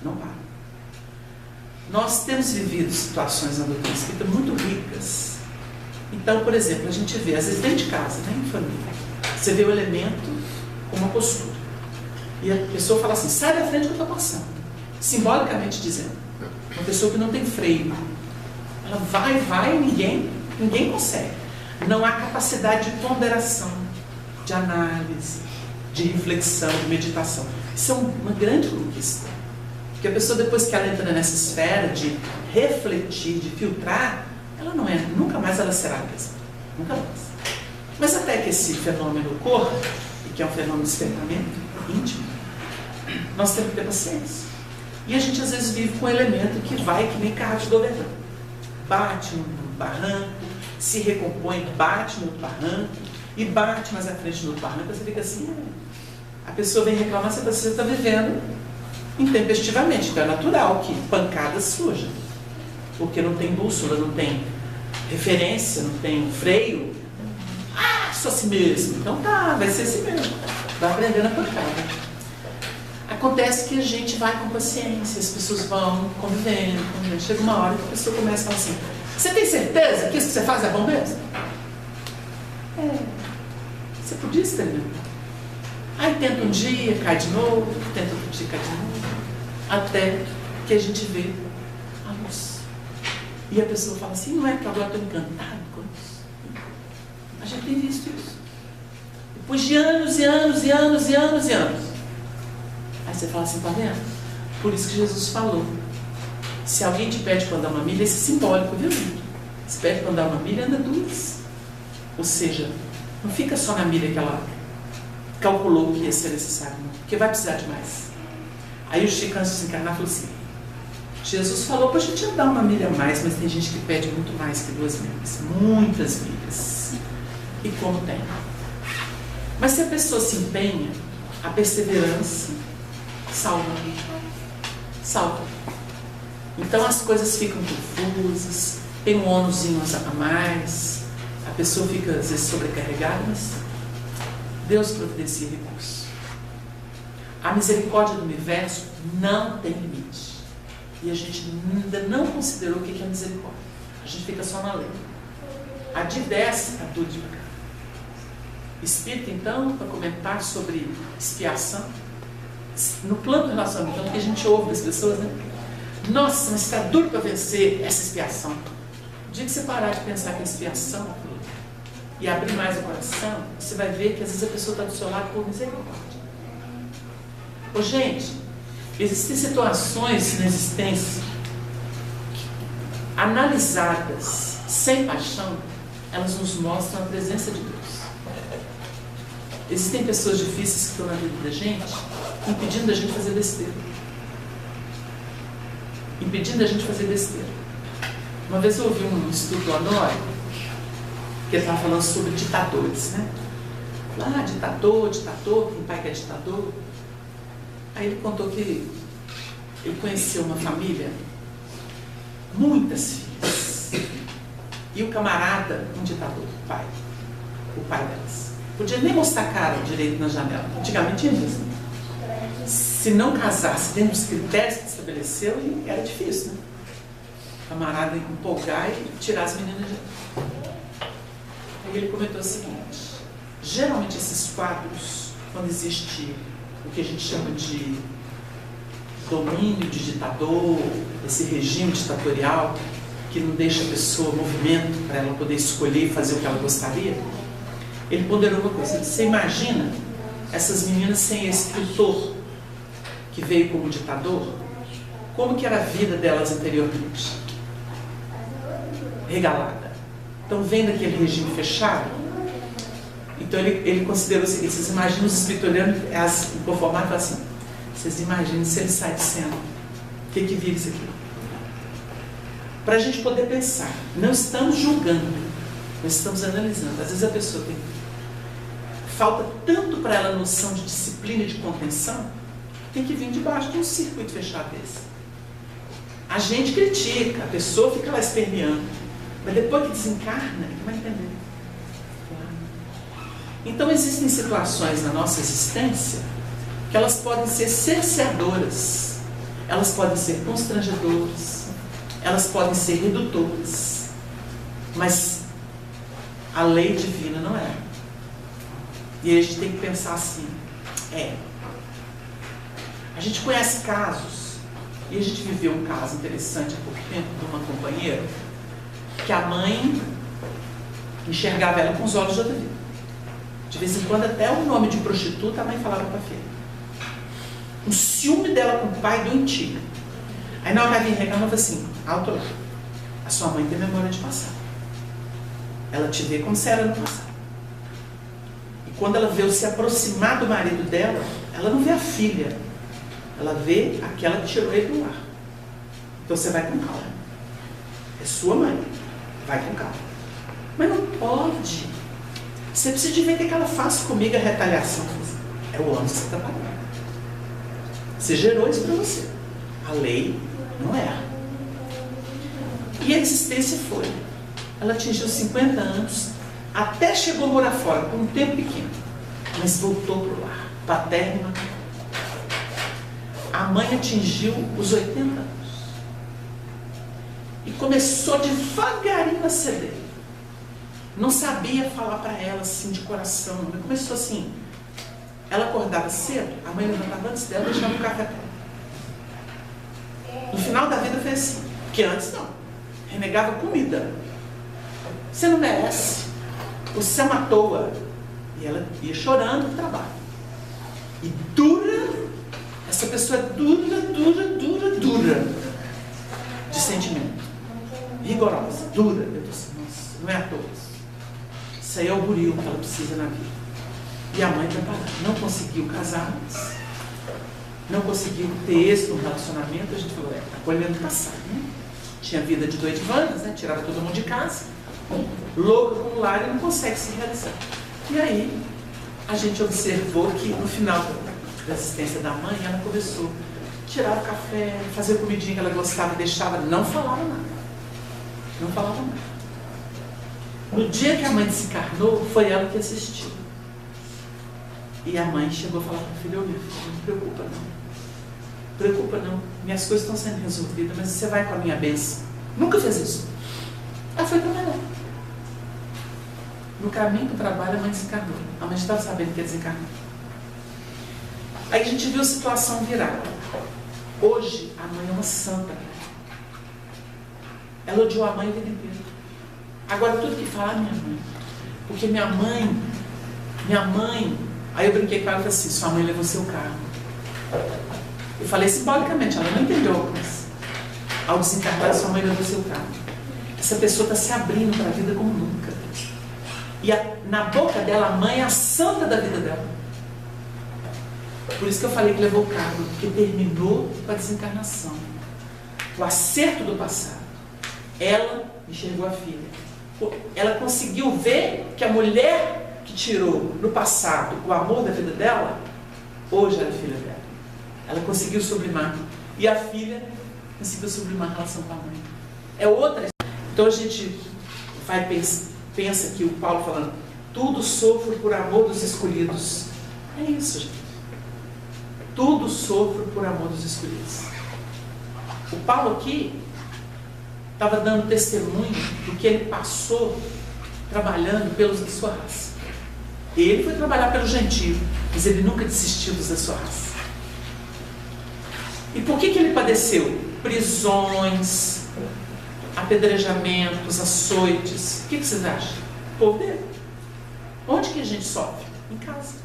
Não para. Nós temos vivido situações na doutrina espírita muito ricas. Então, por exemplo, a gente vê, às vezes dentro de casa, né, em família, você vê o elemento com uma postura. E a pessoa fala assim: sai da frente que eu estou passando. Simbolicamente dizendo. Uma pessoa que não tem freio. Ela vai, ninguém consegue. Não há capacidade de ponderação, de análise, de reflexão, de meditação. Isso é uma grande conquista. Porque a pessoa, depois que ela entra nessa esfera de refletir, de filtrar, ela não é, nunca mais ela será a mesma. Nunca mais. Mas até que esse fenômeno ocorra, e que é um fenômeno de despertamento íntimo, nós temos que ter paciência. E a gente às vezes vive com um elemento que vai que nem carro de governante. Bate no barranco, se recompõe, bate no barranco, e bate mais à frente no barranco, você fica assim, a pessoa vem reclamar, você está vivendo intempestivamente, então é natural que pancadas surjam, porque não tem bússola, não tem referência, não tem freio. Sou assim mesmo, então tá, vai ser assim mesmo, vai aprendendo a pancada. Acontece que a gente vai com paciência, as pessoas vão convivendo. Chega uma hora que a pessoa começa a falar assim, você tem certeza que isso que você faz é bom mesmo? Você podia experimentar. Aí tenta um dia, cai de novo, tenta outro dia, cai de novo, até que a gente vê a luz. E a pessoa fala assim, não é que agora eu estou encantado com isso? A gente tem visto isso. Depois de anos e anos e anos e anos e anos. Aí você fala assim, tá vendo? Por isso que Jesus falou. Se alguém te pede para andar uma milha, esse é simbólico, viu? Se pede para andar uma milha, anda duas. Ou seja, não fica só na milha que ela calculou que ia ser necessário, não, porque vai precisar de mais. Aí o Chico, antes de se encarnar, falou assim, Jesus falou para a gente andar uma milha a mais, mas tem gente que pede muito mais que 2 milhas, muitas milhas. E como tem? Mas se a pessoa se empenha, a perseverança salva. Salva. Então as coisas ficam confusas, tem um ônusinho a mais, a pessoa fica às vezes sobrecarregada, mas Deus providencia recurso. A misericórdia do universo não tem limite. E a gente ainda não considerou o que é misericórdia. A gente fica só na lei. A diversa a tudo de cá. Espírito, então, para comentar sobre expiação, no plano do relacionamento, porque a gente ouve das pessoas, né? Nossa, mas está duro para vencer essa expiação. O dia que você parar de pensar que é expiação e abrir mais o coração, você vai ver que às vezes a pessoa está do seu lado por misericórdia. Ô, gente, existem situações na existência que, analisadas sem paixão, elas nos mostram a presença de Deus. Existem pessoas difíceis que estão na vida da gente, impedindo a gente fazer besteira. Impedindo a gente fazer besteira. Uma vez eu ouvi um estudo do Honório, que ele estava falando sobre ditadores, né? Ditador, tem pai que é ditador. Aí ele contou que ele conheceu uma família, muitas filhas, e o camarada, um ditador, o pai delas. Podia nem mostrar a cara direito na janela. Antigamente tinha isso. Se não casasse dentro dos critérios que estabeleceu, era difícil, né? O camarada empolgar e tirar as meninas de... Aí ele comentou o seguinte, geralmente esses quadros, quando existe o que a gente chama de domínio de ditador, esse regime ditatorial, que não deixa a pessoa movimento para ela poder escolher e fazer o que ela gostaria, ele ponderou uma coisa, você imagina essas meninas sem esse tutor que veio como ditador, como que era a vida delas anteriormente? Regalada. Então, vendo aquele regime fechado, então ele considerou o seguinte, vocês imaginam os escritorianos inconformados e falam assim, vocês imaginam se ele sai de cena, o que vira isso aqui? Para a gente poder pensar, não estamos julgando, nós estamos analisando. Às vezes a pessoa falta tanto para ela a noção de disciplina e de contenção, tem que vir debaixo de um circuito fechado desse. A gente critica, a pessoa fica lá esperneando, mas depois que desencarna, é que vai entender. Então existem situações na nossa existência que elas podem ser cerceadoras, elas podem ser constrangedoras, elas podem ser redutoras, mas a lei divina não é. E aí a gente tem que pensar assim, a gente conhece casos, e a gente viveu um caso interessante há pouco tempo de uma companheira, que a mãe enxergava ela com os olhos de outra vida. De vez em quando até o nome de prostituta a mãe falava para a filha. Um ciúme dela com o pai doentio. Aí na hora que ela vinha reclamar, ela falou assim, alto lá, a sua mãe tem memória de passado. Ela te vê como se era no passado. E quando ela vê se aproximar do marido dela, ela não vê a filha, ela vê aquela que tirou ele do lar. Então você vai com calma. É sua mãe, vai com calma. Mas não pode. Você precisa de ver o que ela faz comigo, a retaliação. É o ônus que você está pagando. Você gerou isso para você. A lei não erra. E a existência foi. Ela atingiu 50 anos, até chegou a morar fora, por um tempo pequeno. Mas voltou para o lar, paterno e materno. A mãe atingiu os 80 anos. E começou devagarinho a ceder. Não sabia falar para ela assim de coração, mas começou assim. Ela acordava cedo, a mãe levantava antes dela e deixava um café para ela. No final da vida foi assim, porque antes não. Renegava comida. Você não merece. Você é uma toa. E ela ia chorando no trabalho. E dura, essa pessoa é dura de sentimento. Rigorosa, dura. Eu disse, nossa, não é à toa. Isso aí é o buril que ela precisa na vida. E a mãe preparada. Não conseguiu casar antes. Não conseguiu ter êxito no relacionamento. A gente falou, tá colhendo passado, né? Tinha vida de doidivanas, né? Tirava todo mundo de casa. Louca com o lar e não consegue se realizar. E aí, a gente observou que no final da existência da mãe, ela começou a tirar o café, fazer comidinha que ela gostava, deixava, não falava nada. Não falava nada. No dia que a mãe desencarnou, foi ela que assistiu. E a mãe chegou a falar para o filho, meu filho, não preocupa não. Preocupa não, minhas coisas estão sendo resolvidas, mas você vai com a minha bênção. Nunca fez isso. Ela foi trabalhar. No caminho do trabalho, a mãe desencarnou. A mãe estava sabendo que ia desencarnar. Aí a gente viu a situação virar. Hoje, a mãe é uma santa. Ela odiou a mãe o tempo inteiro. Agora, tudo que fala, minha mãe. Porque minha mãe, aí eu brinquei com ela e falei assim, sua mãe levou seu carro. Eu falei simbolicamente, ela não entendeu, mas ao desencarnar, sua mãe levou seu carro. Essa pessoa está se abrindo para a vida como nunca. E na boca dela, a mãe é a santa da vida dela. Por isso que eu falei que levou o cargo, porque terminou com a desencarnação. O acerto do passado. Ela enxergou a filha. Ela conseguiu ver que a mulher que tirou no passado o amor da vida dela, hoje era filha dela. Ela conseguiu sublimar. E a filha conseguiu sublimar a relação com a mãe. É outra. Então a gente pensa que o Paulo falando, tudo sofro por amor dos escolhidos. É isso, gente. Tudo sofro por amor dos escolhidos. O Paulo aqui estava dando testemunho do que ele passou trabalhando pelos da sua raça. Ele foi trabalhar pelo gentio, mas ele nunca desistiu dos da sua raça. E por que ele padeceu? Prisões, apedrejamentos, açoites. O que vocês acham? O povo dele. Onde que a gente sofre? Em casa.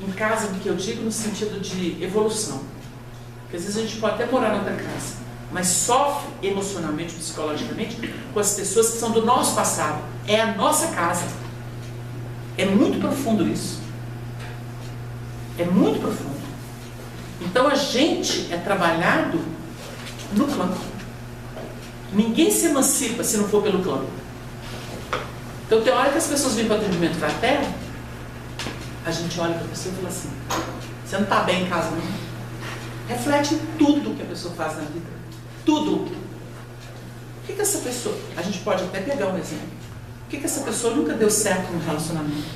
Em casa, porque eu digo no sentido de evolução. Porque às vezes a gente pode até morar em outra casa, mas sofre emocionalmente, psicologicamente, com as pessoas que são do nosso passado. É a nossa casa. É muito profundo isso. É muito profundo. Então a gente é trabalhado no clã. Ninguém se emancipa se não for pelo clã. Então tem hora que as pessoas vêm para o atendimento fraterno, a gente olha para a pessoa e fala assim, você não está bem em casa não? Reflete em tudo que a pessoa faz na vida. Tudo. Por que essa pessoa, a gente pode até pegar um exemplo, por que essa pessoa nunca deu certo no relacionamento?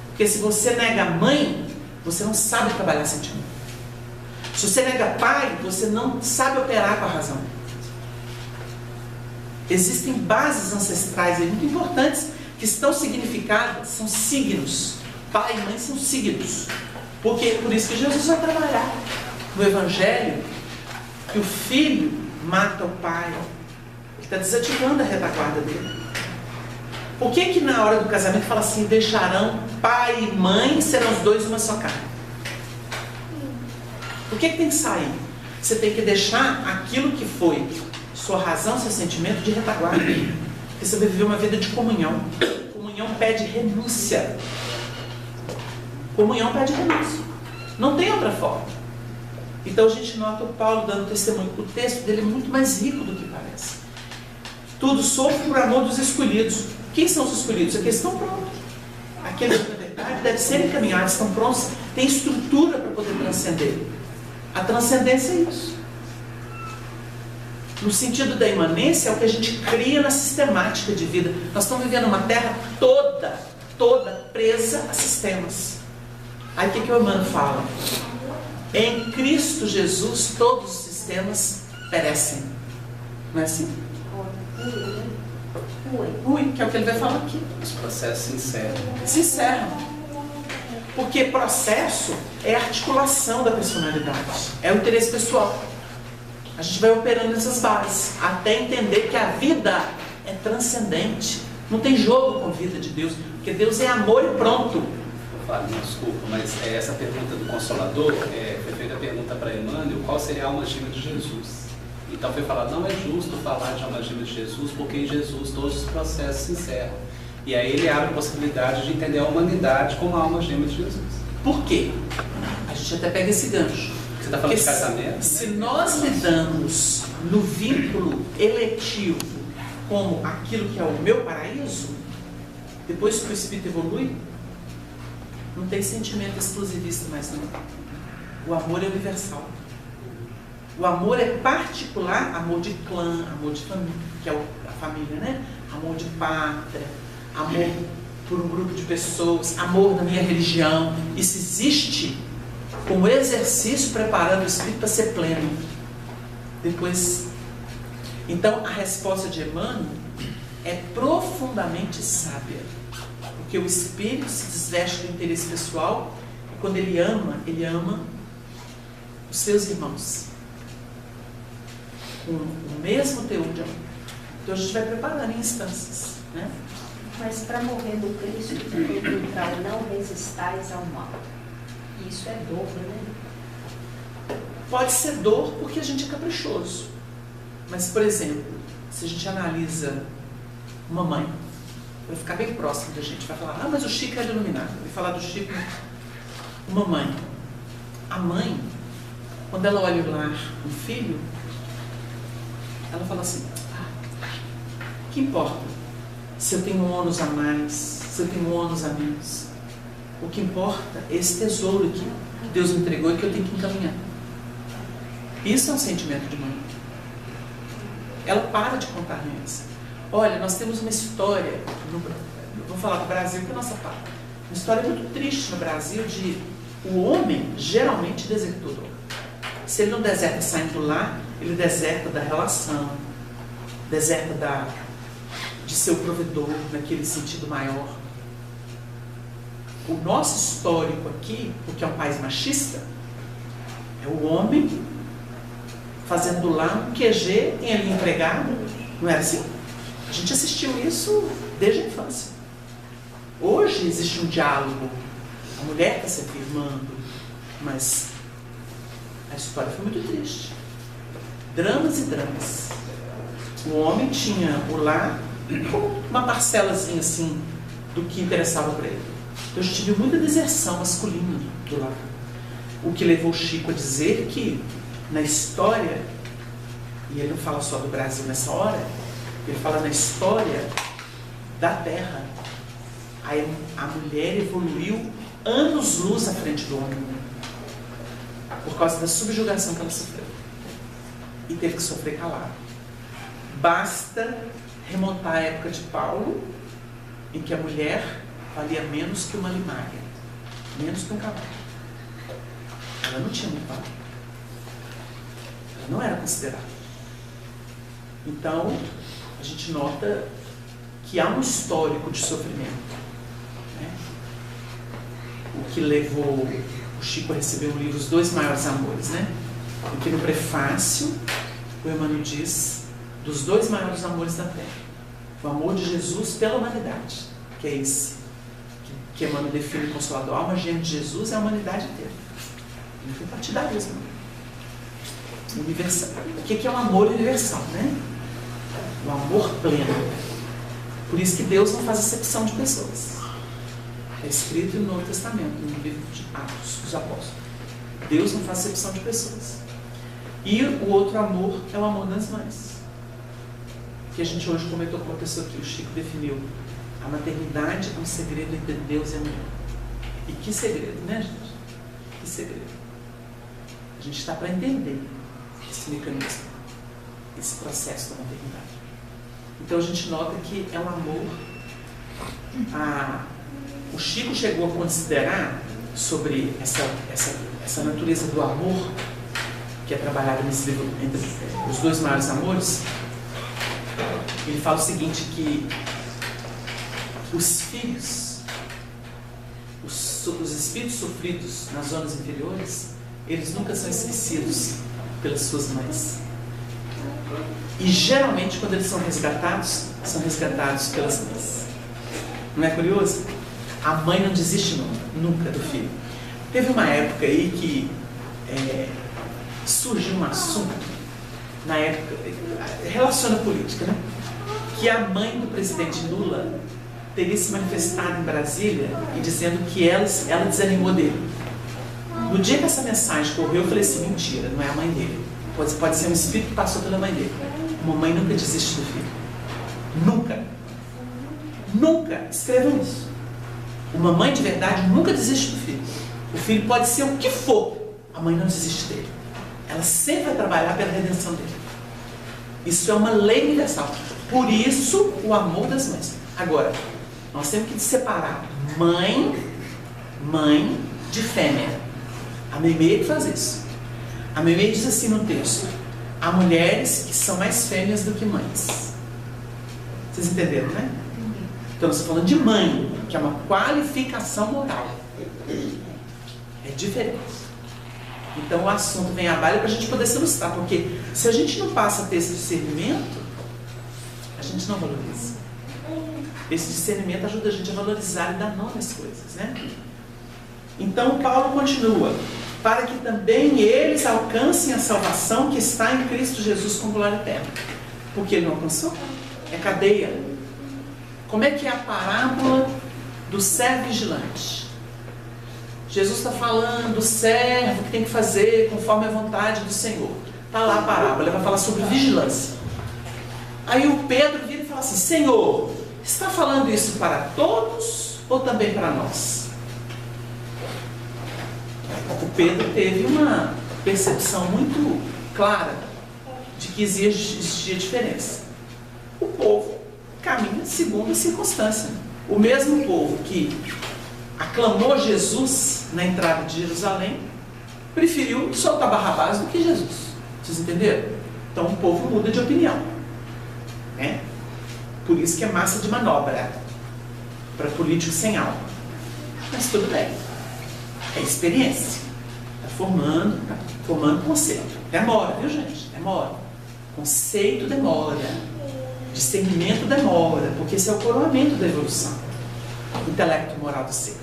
Porque se você nega a mãe, você não sabe trabalhar sentimento. Se você nega pai, você não sabe operar com a razão. Existem bases ancestrais aí muito importantes que estão significadas, são signos. Pai e mãe são signos. Porque por isso que Jesus vai trabalhar no Evangelho que o filho mata o pai. Ele está desativando a retaguarda dele. Por que que na hora do casamento fala assim, deixarão pai e mãe, serão os dois uma só carne? O que tem que sair? Você tem que deixar aquilo que foi sua razão, seu sentimento de retaguarda. Porque você vai viver uma vida de comunhão. Comunhão pede renúncia. Comunhão pede renúncia. Não tem outra forma. Então a gente nota o Paulo dando testemunho. O texto dele é muito mais rico do que parece. Tudo sofre por amor dos escolhidos. Quem são os escolhidos? Aqueles estão prontos. Aqueles que na verdade devem ser encaminhados, estão prontos, têm estrutura para poder transcender. A transcendência é isso. No sentido da imanência, é o que a gente cria na sistemática de vida. Nós estamos vivendo uma terra toda presa a sistemas. Aí o que o Emmanuel fala? Em Cristo Jesus, todos os sistemas perecem. Não é assim? Ruim, que é o que ele vai falar aqui. Os processos se encerram. Se encerram. Porque processo é a articulação da personalidade. É o interesse pessoal. A gente vai operando nessas bases, até entender que a vida é transcendente. Não tem jogo com a vida de Deus, porque Deus é amor e pronto. Fábio, desculpa, mas essa pergunta do Consolador, foi feita a pergunta para Emmanuel, qual seria a alma gêmea de Jesus? Então foi falado, não é justo falar de alma gêmea de Jesus, porque em Jesus todos os processos se encerram. E aí ele abre a possibilidade de entender a humanidade como a alma gêmea de Jesus. Por quê? A gente até pega esse gancho. Você está falando de casamento? Se nós lidamos no vínculo eletivo como aquilo que é o meu paraíso, depois que o espírito evolui, não tem sentimento exclusivista mais não. O amor é universal. O amor é particular, amor de clã, amor de família, que é a família, né? Amor de pátria, amor por um grupo de pessoas, amor da minha religião. Isso existe como exercício preparando o espírito para ser pleno. Depois, então a resposta de Emmanuel é profundamente sábia, porque o espírito se desveste do interesse pessoal e quando ele ama os seus irmãos com o mesmo teor de amor. Então a gente vai preparando em instâncias, né? Mas para morrer no Cristo, tem que entrar o não resistais ao mal. Isso é dor, né? Pode ser dor porque a gente é caprichoso. Mas, por exemplo, se a gente analisa uma mãe, vai ficar bem próximo da gente, vai falar, mas o Chico é iluminado. Vai falar do Chico, uma mãe. A mãe, quando ela olha o lar, um filho, ela fala assim, o que importa? Se eu tenho um ônus a mais, se eu tenho um ônus a menos. O que importa é esse tesouro aqui, que Deus me entregou e que eu tenho que encaminhar. Isso é um sentimento de mãe. Ela para de contar doença. Olha, nós temos uma história, vou falar do Brasil, que é a nossa parte. Uma história muito triste no Brasil de o homem geralmente desertou. Se ele não deserta saindo lá, ele deserta da relação, deserta de ser o provedor, naquele sentido maior. O nosso histórico aqui, porque é um país machista, é o homem fazendo lá um QG em ali empregado. Não era assim? A gente assistiu isso desde a infância. Hoje existe um diálogo, a mulher está se afirmando, mas a história foi muito triste. Dramas e dramas. O homem tinha o lar como uma parcelazinha assim do que interessava para ele. Então a gente viu muita deserção masculina do lar. O que levou o Chico a dizer que na história, e ele não fala só do Brasil nessa hora, ele fala na história da Terra, a mulher evoluiu anos-luz à frente do homem, por causa da subjugação que ela sofreu. E teve que sofrer calado. Basta remontar a época de Paulo, em que a mulher valia menos que uma limária, menos que um cavalo. Ela não tinha muito valor. Ela não era considerada. Então, a gente nota que há um histórico de sofrimento, né? O que levou o Chico a receber o livro Os Dois Maiores Amores, né? Porque no prefácio, o Emmanuel diz dos dois maiores amores da Terra. O amor de Jesus pela humanidade, que é esse que Emmanuel define o Consolador. A alma gêmea de Jesus é a humanidade inteira. Não foi partidarismo. universal. O que é o amor universal, né? O amor pleno. Por isso que Deus não faz acepção de pessoas. É escrito no Novo Testamento, no livro de Atos dos Apóstolos. Deus não faz acepção de pessoas. E o outro amor é o amor das mães. Que a gente hoje comentou com uma pessoa que o Chico definiu. A maternidade é um segredo entre Deus e a mulher. E que segredo, né, gente? Que segredo. A gente está para entender esse mecanismo, esse processo da maternidade. Então a gente nota que é um amor. O Chico chegou a considerar sobre essa natureza do amor, que é trabalhado nesse livro entre os dois maiores amores. Ele fala o seguinte, que os filhos, os espíritos sofridos nas zonas inferiores, eles nunca são esquecidos pelas suas mães. E geralmente quando eles são resgatados pelas mães. Não é curioso? A mãe não desiste nunca do filho. Teve uma época aí que surgiu um assunto, na época, relaciona a política, né? Que a mãe do presidente Lula teria se manifestado em Brasília e dizendo que ela desanimou dele. No dia que essa mensagem correu, eu falei assim, mentira, não é a mãe dele. Pode ser um espírito que passou pela mãe dele. Uma mãe nunca desiste do filho. Nunca. Nunca. Escrevam isso. Uma mãe de verdade nunca desiste do filho. O filho pode ser o que for. A mãe não desiste dele. Ela sempre vai trabalhar pela redenção dele. Isso é uma lei universal. Por isso, o amor das mães. Agora, nós temos que separar mãe de fêmea. A Meimei faz isso. A Meimei diz assim no texto: há mulheres que são mais fêmeas do que mães. Vocês entenderam, né? Então, nós estamos falando de mãe, que é uma qualificação moral. É diferente. Então, o assunto vem à baila para a gente poder se ilustrar, porque se a gente não passa a ter esse discernimento, a gente não valoriza. Esse discernimento ajuda a gente a valorizar e dar nome às coisas, né? Então, Paulo continua: para que também eles alcancem a salvação que está em Cristo Jesus com glória eterna. Porque ele não alcançou? É cadeia. Como é que é a parábola do servo vigilante? Jesus está falando do servo que tem que fazer conforme a vontade do Senhor. Está lá a parábola, ele vai falar sobre vigilância. Aí o Pedro vira e fala assim: Senhor, está falando isso para todos ou também para nós? O Pedro teve uma percepção muito clara de que existia diferença. O povo caminha segundo a circunstância. O mesmo povo que aclamou Jesus na entrada de Jerusalém preferiu soltar Barrabás do que Jesus. Vocês entenderam? Então o povo muda de opinião, né? Por isso que é massa de manobra para político sem alma. Mas tudo bem. É experiência. Está formando conceito. Demora, viu, gente? Demora. Conceito demora. Discernimento demora, porque esse é o coroamento da evolução. Intelecto moral do ser.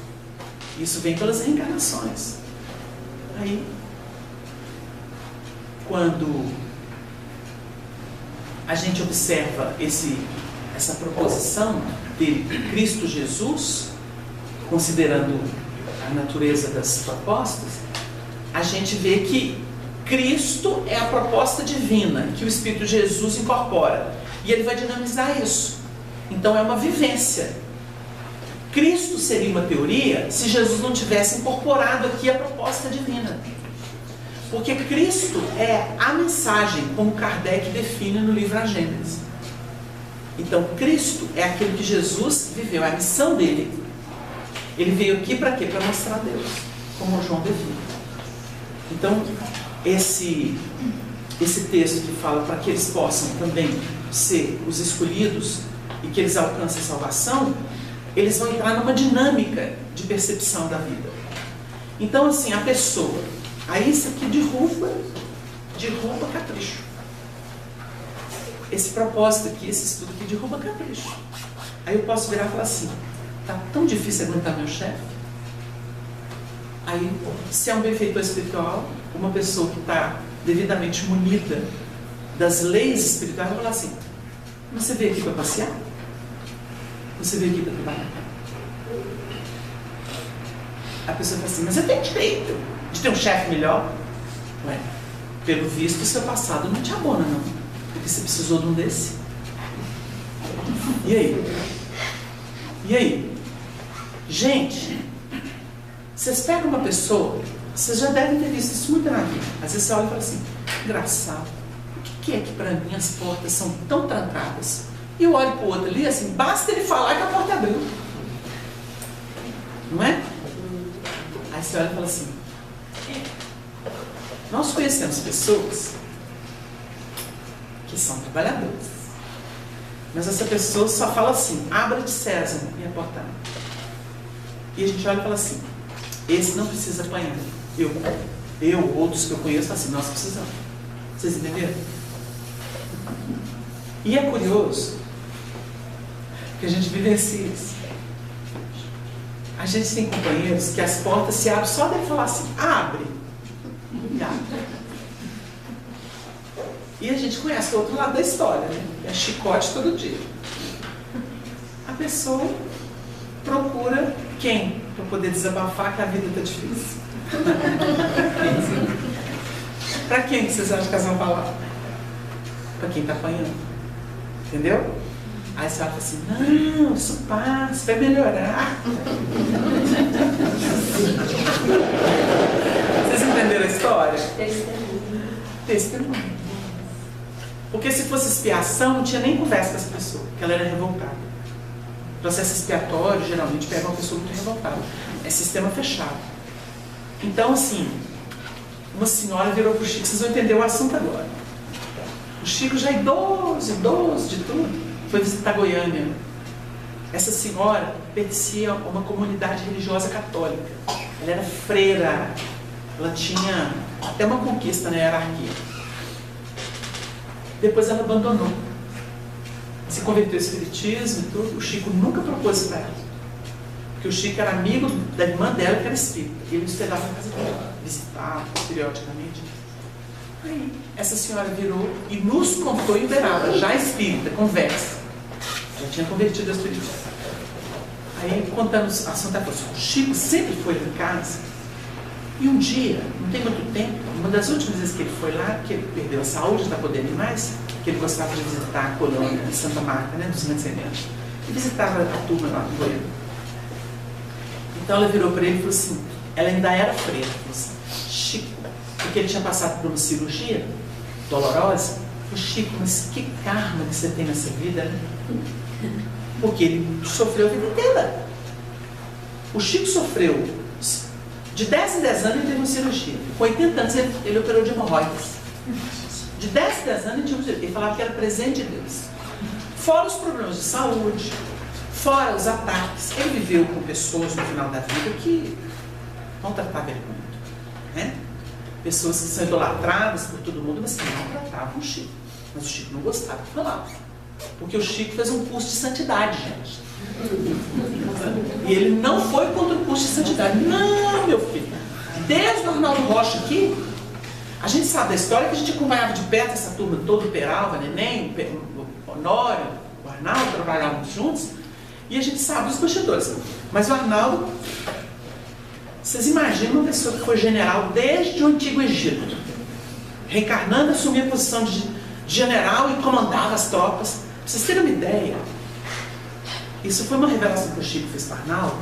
Isso vem pelas reencarnações. Aí, quando a gente observa essa proposição de Cristo Jesus, considerando a natureza das propostas, a gente vê que Cristo é a proposta divina que o Espírito de Jesus incorpora. E ele vai dinamizar isso. Então é uma vivência. Cristo seria uma teoria se Jesus não tivesse incorporado aqui a proposta divina. Porque Cristo é a mensagem, como Kardec define no livro A Gênese. Então Cristo é aquilo que Jesus viveu, é a missão dele. Ele veio aqui para quê? Para mostrar Deus, como João define. Então, esse texto que fala para que eles possam também ser os escolhidos e que eles alcancem a salvação, eles vão entrar numa dinâmica de percepção da vida. Então, assim, a pessoa, aí isso aqui derruba capricho. Esse propósito aqui, esse estudo aqui derruba capricho. Aí eu posso virar e falar assim: tá tão difícil aguentar meu chefe. Aí, se é um benfeitor espiritual, uma pessoa que está devidamente munida das leis espirituais, vai falar assim: você veio aqui para passear? Você veio aqui para trabalhar? A pessoa fala assim: mas eu tenho direito de ter um chefe melhor? Ué, pelo visto, o seu passado não te abona, não. Porque você precisou de um desse. E aí? E aí? Gente, vocês pegam uma pessoa, vocês já devem ter visto isso muito na vida. Às vezes você olha e fala assim: engraçado, por que é que para mim as portas são tão trancadas? E eu olho para o outro ali, assim, basta ele falar que a porta abriu. Não é? Aí você olha e fala assim: nós conhecemos pessoas que são trabalhadoras, mas essa pessoa só fala assim: abra de sésamo, e a porta abre. E a gente olha e fala assim: esse não precisa apanhar. Eu, outros que eu conheço, assim, nós precisamos. Vocês entenderam? E é curioso que a gente vivencia isso. A gente tem companheiros que as portas se abrem só dele falar assim: abre. E abre. E a gente conhece o outro lado da história, né? É chicote todo dia. A pessoa procura quem? Para poder desabafar que a vida está difícil. Para quem vocês acham que elas vão falar? Para quem está apanhando. Entendeu? Aí você fala assim: não, isso passa, vai melhorar. Vocês entenderam a história? Testemunho. Porque se fosse expiação, não tinha nem conversa com essa pessoa, porque ela era revoltada. O processo expiatório geralmente pega uma pessoa muito revoltada. É sistema fechado. Então, assim, uma senhora virou para o Chico, vocês vão entender o assunto agora. O Chico já é idoso de tudo, foi visitar Goiânia. Essa senhora pertencia a uma comunidade religiosa católica. Ela era freira, ela tinha até uma conquista na hierarquia. Depois ela abandonou. Se converteu ao espiritismo e tudo. O Chico nunca propôs isso para ela. Porque o Chico era amigo da irmã dela, que era espírita. E ele hospedava na casa dela, visitava periodicamente. Aí, essa senhora virou e nos contou em Uberaba, já espírita, conversa. Já tinha convertido ao espiritismo. Aí, contando a Santa Cruz, o Chico sempre foi lá em casa. E um dia, não tem muito tempo, uma das últimas vezes que ele foi lá, que ele perdeu a saúde, não está podendo ir mais, que ele gostava de visitar a colônia de Santa Marta, né, dos Mancenenos. E visitava a turma lá no Goiânia. Então ela virou para ele e falou assim, ela ainda era freira, falou assim: Chico, porque ele tinha passado por uma cirurgia dolorosa, falou: Chico, mas que karma que você tem nessa vida, né? Porque ele sofreu a vida inteira. O Chico sofreu, de 10 em 10 anos ele teve uma cirurgia. Com 80 anos ele operou de hemorroidas. De 10 em 10 anos ele falava que era presente de Deus. Fora os problemas de saúde, fora os ataques. Ele viveu com pessoas no final da vida que não tratavam ele muito, né? Pessoas que são idolatradas por todo mundo, mas que não tratavam o Chico. Mas o Chico não gostava de falar. Porque o Chico fez um curso de santidade, gente. E ele não foi contra o curso de santidade. Não, meu filho. Desde o Arnaldo Rocha aqui, a gente sabe da história que a gente acompanhava de perto essa turma toda, o Peralva, Neném, o Honório, o Arnaldo, trabalhávamos juntos. E a gente sabe dos bastidores. Mas o Arnaldo, vocês imaginam uma pessoa que foi general desde o Antigo Egito, reencarnando, assumia a posição de general e comandava as tropas. Pra vocês terem uma ideia, isso foi uma revelação que o Chico fez para o Arnaldo.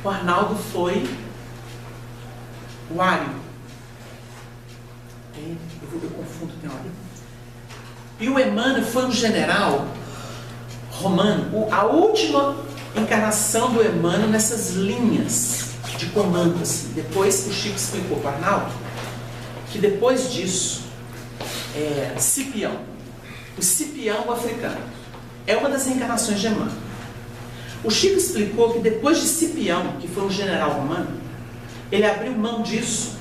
O Arnaldo foi o Ário. Eu confundo, tem hora. E o Emmanuel foi um general romano, a última encarnação do Emmanuel nessas linhas de comando. Assim. Depois o Chico explicou para o Arnaldo que depois disso, Cipião, o Cipião africano, é uma das encarnações de Emmanuel. O Chico explicou que depois de Cipião, que foi um general romano, ele abriu mão disso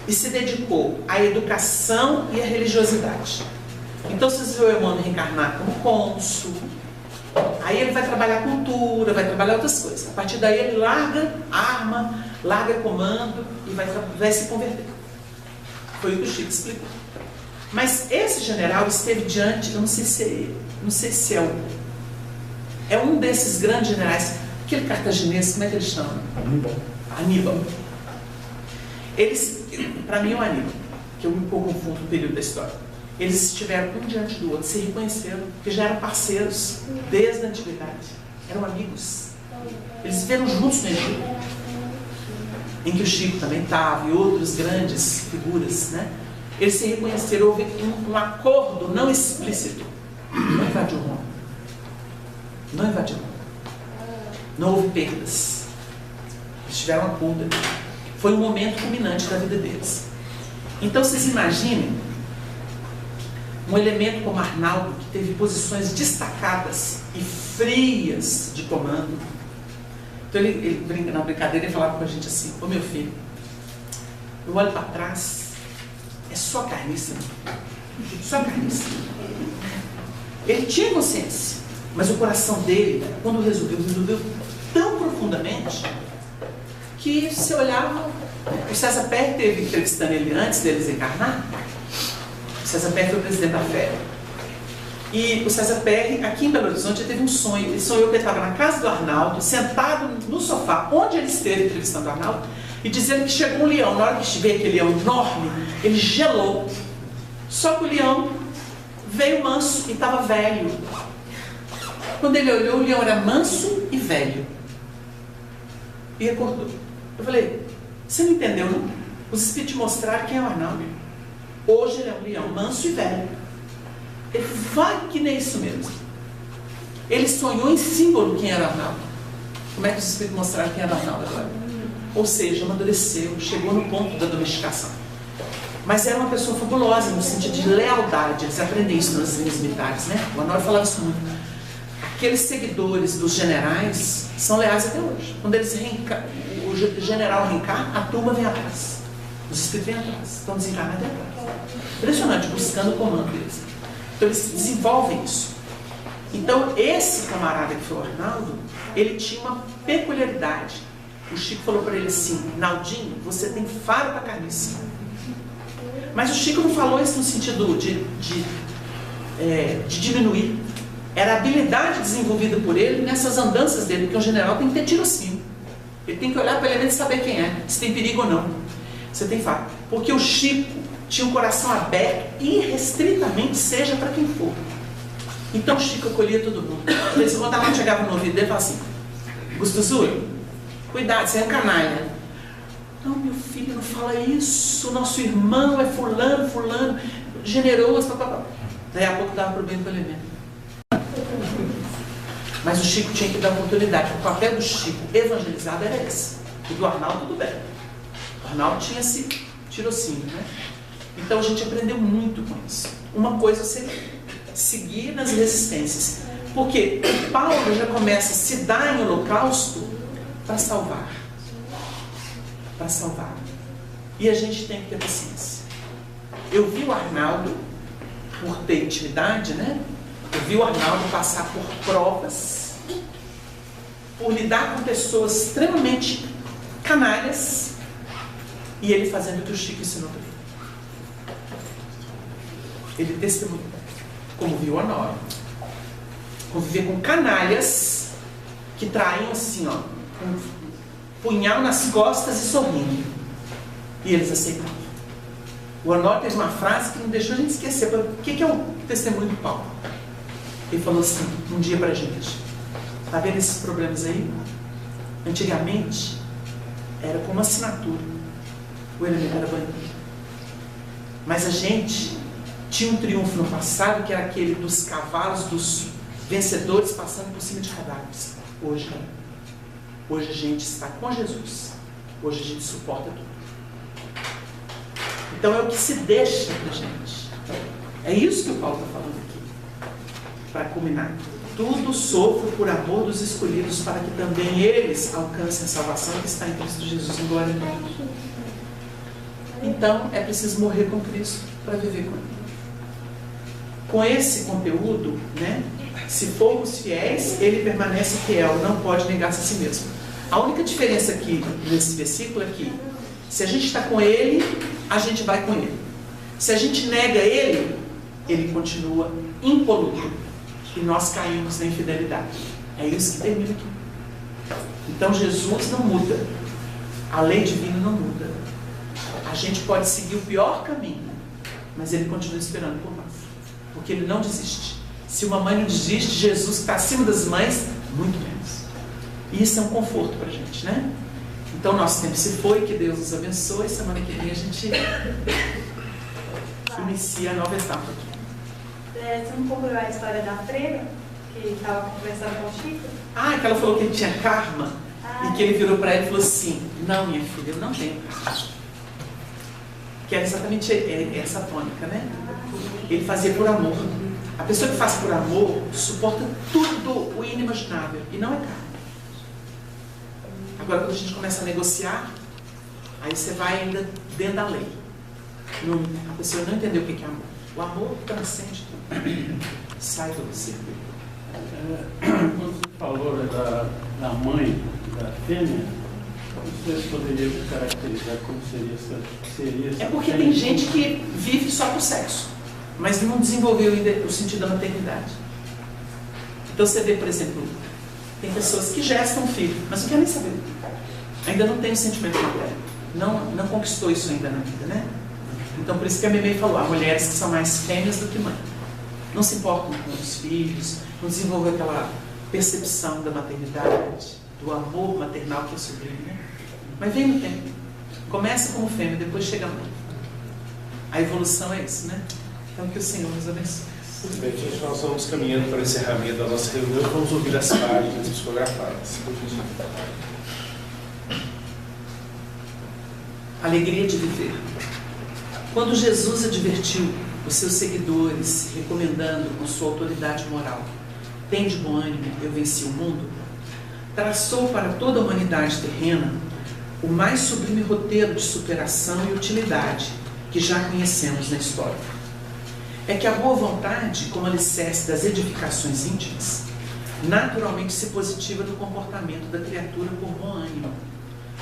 e se dedicou à educação e à religiosidade. Então, se você vê o Emmanuel reencarnar como cônsul, aí ele vai trabalhar cultura, vai trabalhar outras coisas. A partir daí ele larga arma, larga comando e vai se converter. Foi o que o Chico explicou. Mas esse general esteve diante, eu não sei se é um desses grandes generais, aquele cartaginês, como é que ele chama? Aníbal. Eles, para mim é o Aníbal, que eu me confundo no período da história. Eles estiveram um diante do outro, se reconheceram, porque já eram parceiros desde a antiguidade, eram amigos. Eles viveram juntos no Egito, em que o Chico também estava, e outras grandes figuras, né? Eles se reconheceram, houve um acordo não explícito. Não invadiu Roma. Não invadiu Roma. Não houve perdas. Eles tiveram um acordo. Foi um momento culminante da vida deles. Então, vocês imaginem um elemento como Arnaldo, que teve posições destacadas e frias de comando. Então, ele brinca na brincadeira e falava com a gente assim: ô meu filho, eu olho para trás, é só carniça. Só carniça. Ele tinha consciência, mas o coração dele, quando resolveu tão profundamente que se olhava. O César Perry teve entrevistando ele antes dele desencarnar. O César Perry foi o presidente da FEB. E o César Perry, aqui em Belo Horizonte, ele teve um sonho. Ele sonhou que ele estava na casa do Arnaldo, sentado no sofá, onde ele esteve entrevistando o Arnaldo, e dizendo que chegou um leão. Na hora que veio aquele leão enorme, ele gelou. Só que o leão veio manso e estava velho. Quando ele olhou, o leão era manso e velho. E acordou. Eu falei: você não entendeu, não? Os espíritos mostraram quem é o Arnaldo. Hoje ele é um leão manso e velho. Ele vai que nem isso mesmo. Ele sonhou em símbolo quem era o Arnaldo. Como é que os espíritos mostraram quem era o Arnaldo agora? Ou seja, amadureceu, chegou no ponto da domesticação. Mas era uma pessoa fabulosa no sentido de lealdade. Eles aprendem isso nas linhas militares, né? O Honório falava isso muito. Aqueles seguidores dos generais são leais até hoje. Quando eles o general reencarna, a turma vem atrás. Os espíritos vêm atrás. Estão desencarnados atrás. Impressionante, buscando o comando deles. Então eles desenvolvem isso. Então esse camarada que foi o Arnaldo, ele tinha uma peculiaridade. O Chico falou para ele assim: Naldinho, você tem faro para carniça. Mas o Chico não falou isso no sentido de diminuir. Era a habilidade desenvolvida por ele nessas andanças dele, porque o general tem que ter tirocínio. Ele tem que olhar para o elemento e saber quem é, se tem perigo ou não. Você tem faro. Porque o Chico tinha um coração aberto, irrestritamente, seja para quem for. Então o Chico acolhia todo mundo. Quando a mãe chegava no ouvido dele, falava assim: Gustosura, cuidado, você é um canalha. Não, meu filho, não fala isso. Nosso irmão é fulano, generoso, papapá. Daí a pouco dava problema com o elemento. Mas o Chico tinha que dar oportunidade. O papel do Chico evangelizado era esse. E do Arnaldo, tudo bem. O Arnaldo tinha esse tirocínio, né? Então a gente aprendeu muito com isso. Uma coisa é seguir nas resistências. Porque o Paulo já começa a se dar em holocausto para salvar. Para salvar. E a gente tem que ter paciência. Eu vi o Arnaldo, por ter intimidade, né? Eu vi o Arnaldo passar por provas, por lidar com pessoas extremamente canalhas, e ele fazendo o que o Chico ensinou para ele. Ele testemunhou, como viu o Honório, conviver com canalhas que traíam assim, ó, um punhal nas costas e sorrindo. E eles aceitavam. O Honório teve uma frase que não deixou a gente esquecer. O que é o testemunho do Paulo? Ele falou assim, um dia pra gente: tá vendo esses problemas aí? Antigamente, era como assinatura. O elemento era bandido. Mas a gente tinha um triunfo no passado, que era aquele dos cavalos, dos vencedores passando por cima de cadáveres. Hoje não. Hoje a gente está com Jesus. Hoje a gente suporta tudo. Então é o que se deixa pra gente. É isso que o Paulo está falando aqui. Para culminar: tudo sofro por amor dos escolhidos, para que também eles alcancem a salvação que está em Cristo Jesus, em glória a Deus. Então é preciso morrer com Cristo para viver com Ele. Com esse conteúdo, né? Se formos fiéis, Ele permanece fiel, não pode negar-se a si mesmo. A única diferença aqui nesse versículo é que, se a gente está com Ele, a gente vai com Ele. Se a gente nega Ele, Ele continua impoluto. E nós caímos na infidelidade. É isso que termina aqui. Então Jesus não muda. A lei divina não muda. A gente pode seguir o pior caminho, mas Ele continua esperando por nós. Porque Ele não desiste. Se uma mãe não desiste, Jesus, que está acima das mães, muito menos. E isso é um conforto para a gente, né? Então nosso tempo se foi, que Deus nos abençoe. Semana que vem a gente inicia a nova etapa aqui. Você não concluiu a história da freira, que estava conversando com o Chico? Que ela falou que ele tinha karma, e que ele virou para ela e falou assim: não, minha filha, eu não tenho karma. Que era exatamente essa tônica, né? Ele fazia por amor. A pessoa que faz por amor suporta tudo o inimaginável, e não é karma. Agora, quando a gente começa a negociar, aí você vai ainda dentro da lei. A pessoa não entendeu o que é amor. O amor transcende tudo. Sai do circuito. Quando você falou da mãe, da fêmea, você poderia caracterizar como seria essa É porque fêmea? tem gente que vive só por sexo, mas não desenvolveu ainda o sentido da maternidade. Então você vê, por exemplo, tem pessoas que gestam filho, mas não quer nem saber. Ainda não tem o sentimento materno. Não conquistou isso ainda na vida, né? Então por isso que a Memei falou, há mulheres que são mais fêmeas do que mãe. Não se importam com os filhos, não desenvolvem aquela percepção da maternidade, do amor maternal que é sublime, né? Mas vem no tempo. Começa como fêmea, depois chega a mãe. A evolução é isso, né? Então que o Senhor nos abençoe. Muito bem, gente, nós vamos caminhando para o encerramento da nossa reunião e vamos ouvir as páginas psicografadas. Alegria de viver. Quando Jesus advertiu os seus seguidores, recomendando com sua autoridade moral: "Tende bom ânimo, eu venci o mundo", traçou para toda a humanidade terrena o mais sublime roteiro de superação e utilidade que já conhecemos na história. É que a boa vontade, como alicerce das edificações íntimas, naturalmente se positiva no comportamento da criatura por bom ânimo,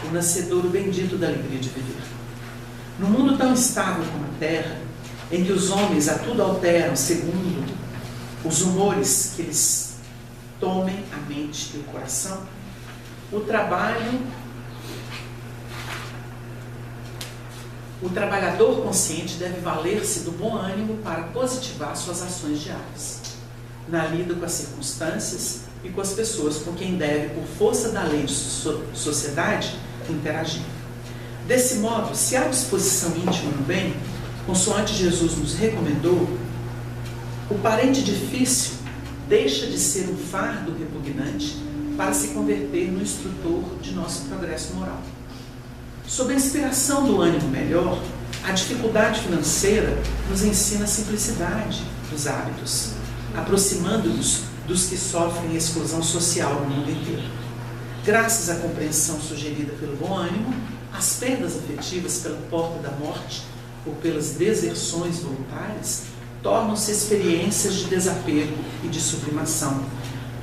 o nascedouro bendito da alegria de viver. No mundo tão estável como a Terra, em que os homens a tudo alteram segundo os humores que lhes tomem a mente e o coração, o trabalhador consciente deve valer-se do bom ânimo para positivar suas ações diárias, na lida com as circunstâncias e com as pessoas com quem deve, por força da lei de sociedade, interagir. Desse modo, se há disposição íntima no bem, consoante Jesus nos recomendou, o parente difícil deixa de ser um fardo repugnante para se converter no instrutor de nosso progresso moral. Sob a inspiração do ânimo melhor, a dificuldade financeira nos ensina a simplicidade dos hábitos, aproximando-nos dos que sofrem exclusão social no mundo inteiro. Graças à compreensão sugerida pelo bom ânimo, as perdas afetivas pela porta da morte ou pelas deserções voluntárias tornam-se experiências de desapego e de sublimação,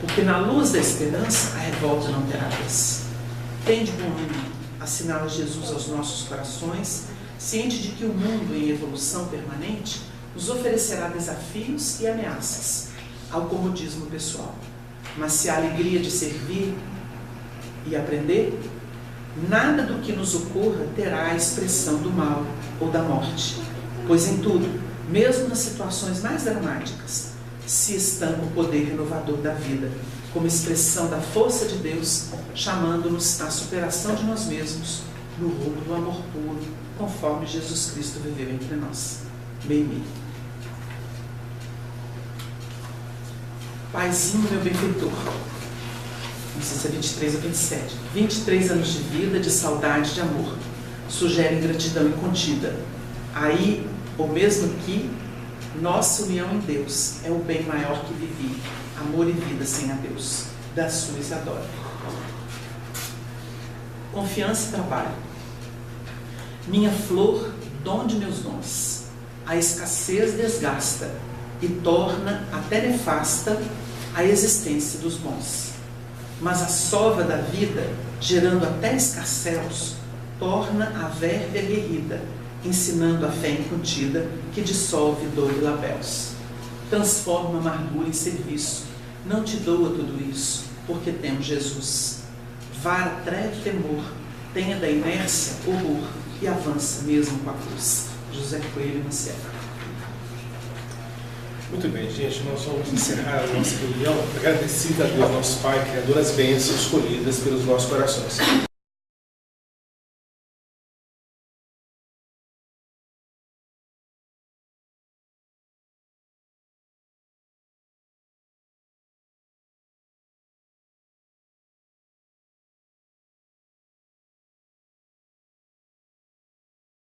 porque na luz da esperança a revolta não terá vez. Tende bom ânimo, assinala Jesus aos nossos corações, ciente de que o mundo em evolução permanente nos oferecerá desafios e ameaças ao comodismo pessoal. Mas se há alegria de servir e aprender, nada do que nos ocorra terá a expressão do mal ou da morte, pois em tudo, mesmo nas situações mais dramáticas, se estampa o poder renovador da vida, como expressão da força de Deus, chamando-nos à superação de nós mesmos, no rumo do amor puro, conforme Jesus Cristo viveu entre nós. Bem-vindo. Paizinho, meu benfeitor, não sei se é 23 ou 27, 23 anos de vida, de saudade e de amor, sugerem gratidão incontida. Aí, ou mesmo que, nossa união em Deus é o bem maior que vivi, amor e vida sem a Deus, da sua Isadora. Confiança e trabalho. Minha flor, dom de meus dons, a escassez desgasta e torna até nefasta a existência dos bons. Mas a sova da vida, gerando até escarcelos, torna a verve aguerrida ensinando a fé incontida que dissolve dor e labéus. Transforma a amargura em serviço. Não te doa tudo isso, porque temos Jesus. Vara, treve, temor, tenha da inércia horror e avança mesmo com a cruz. José Coelho, Maciel. Muito bem, gente, nós vamos encerrar a nossa reunião agradecido a Deus, nosso Pai, Criador, as bênçãos escolhidas pelos nossos corações.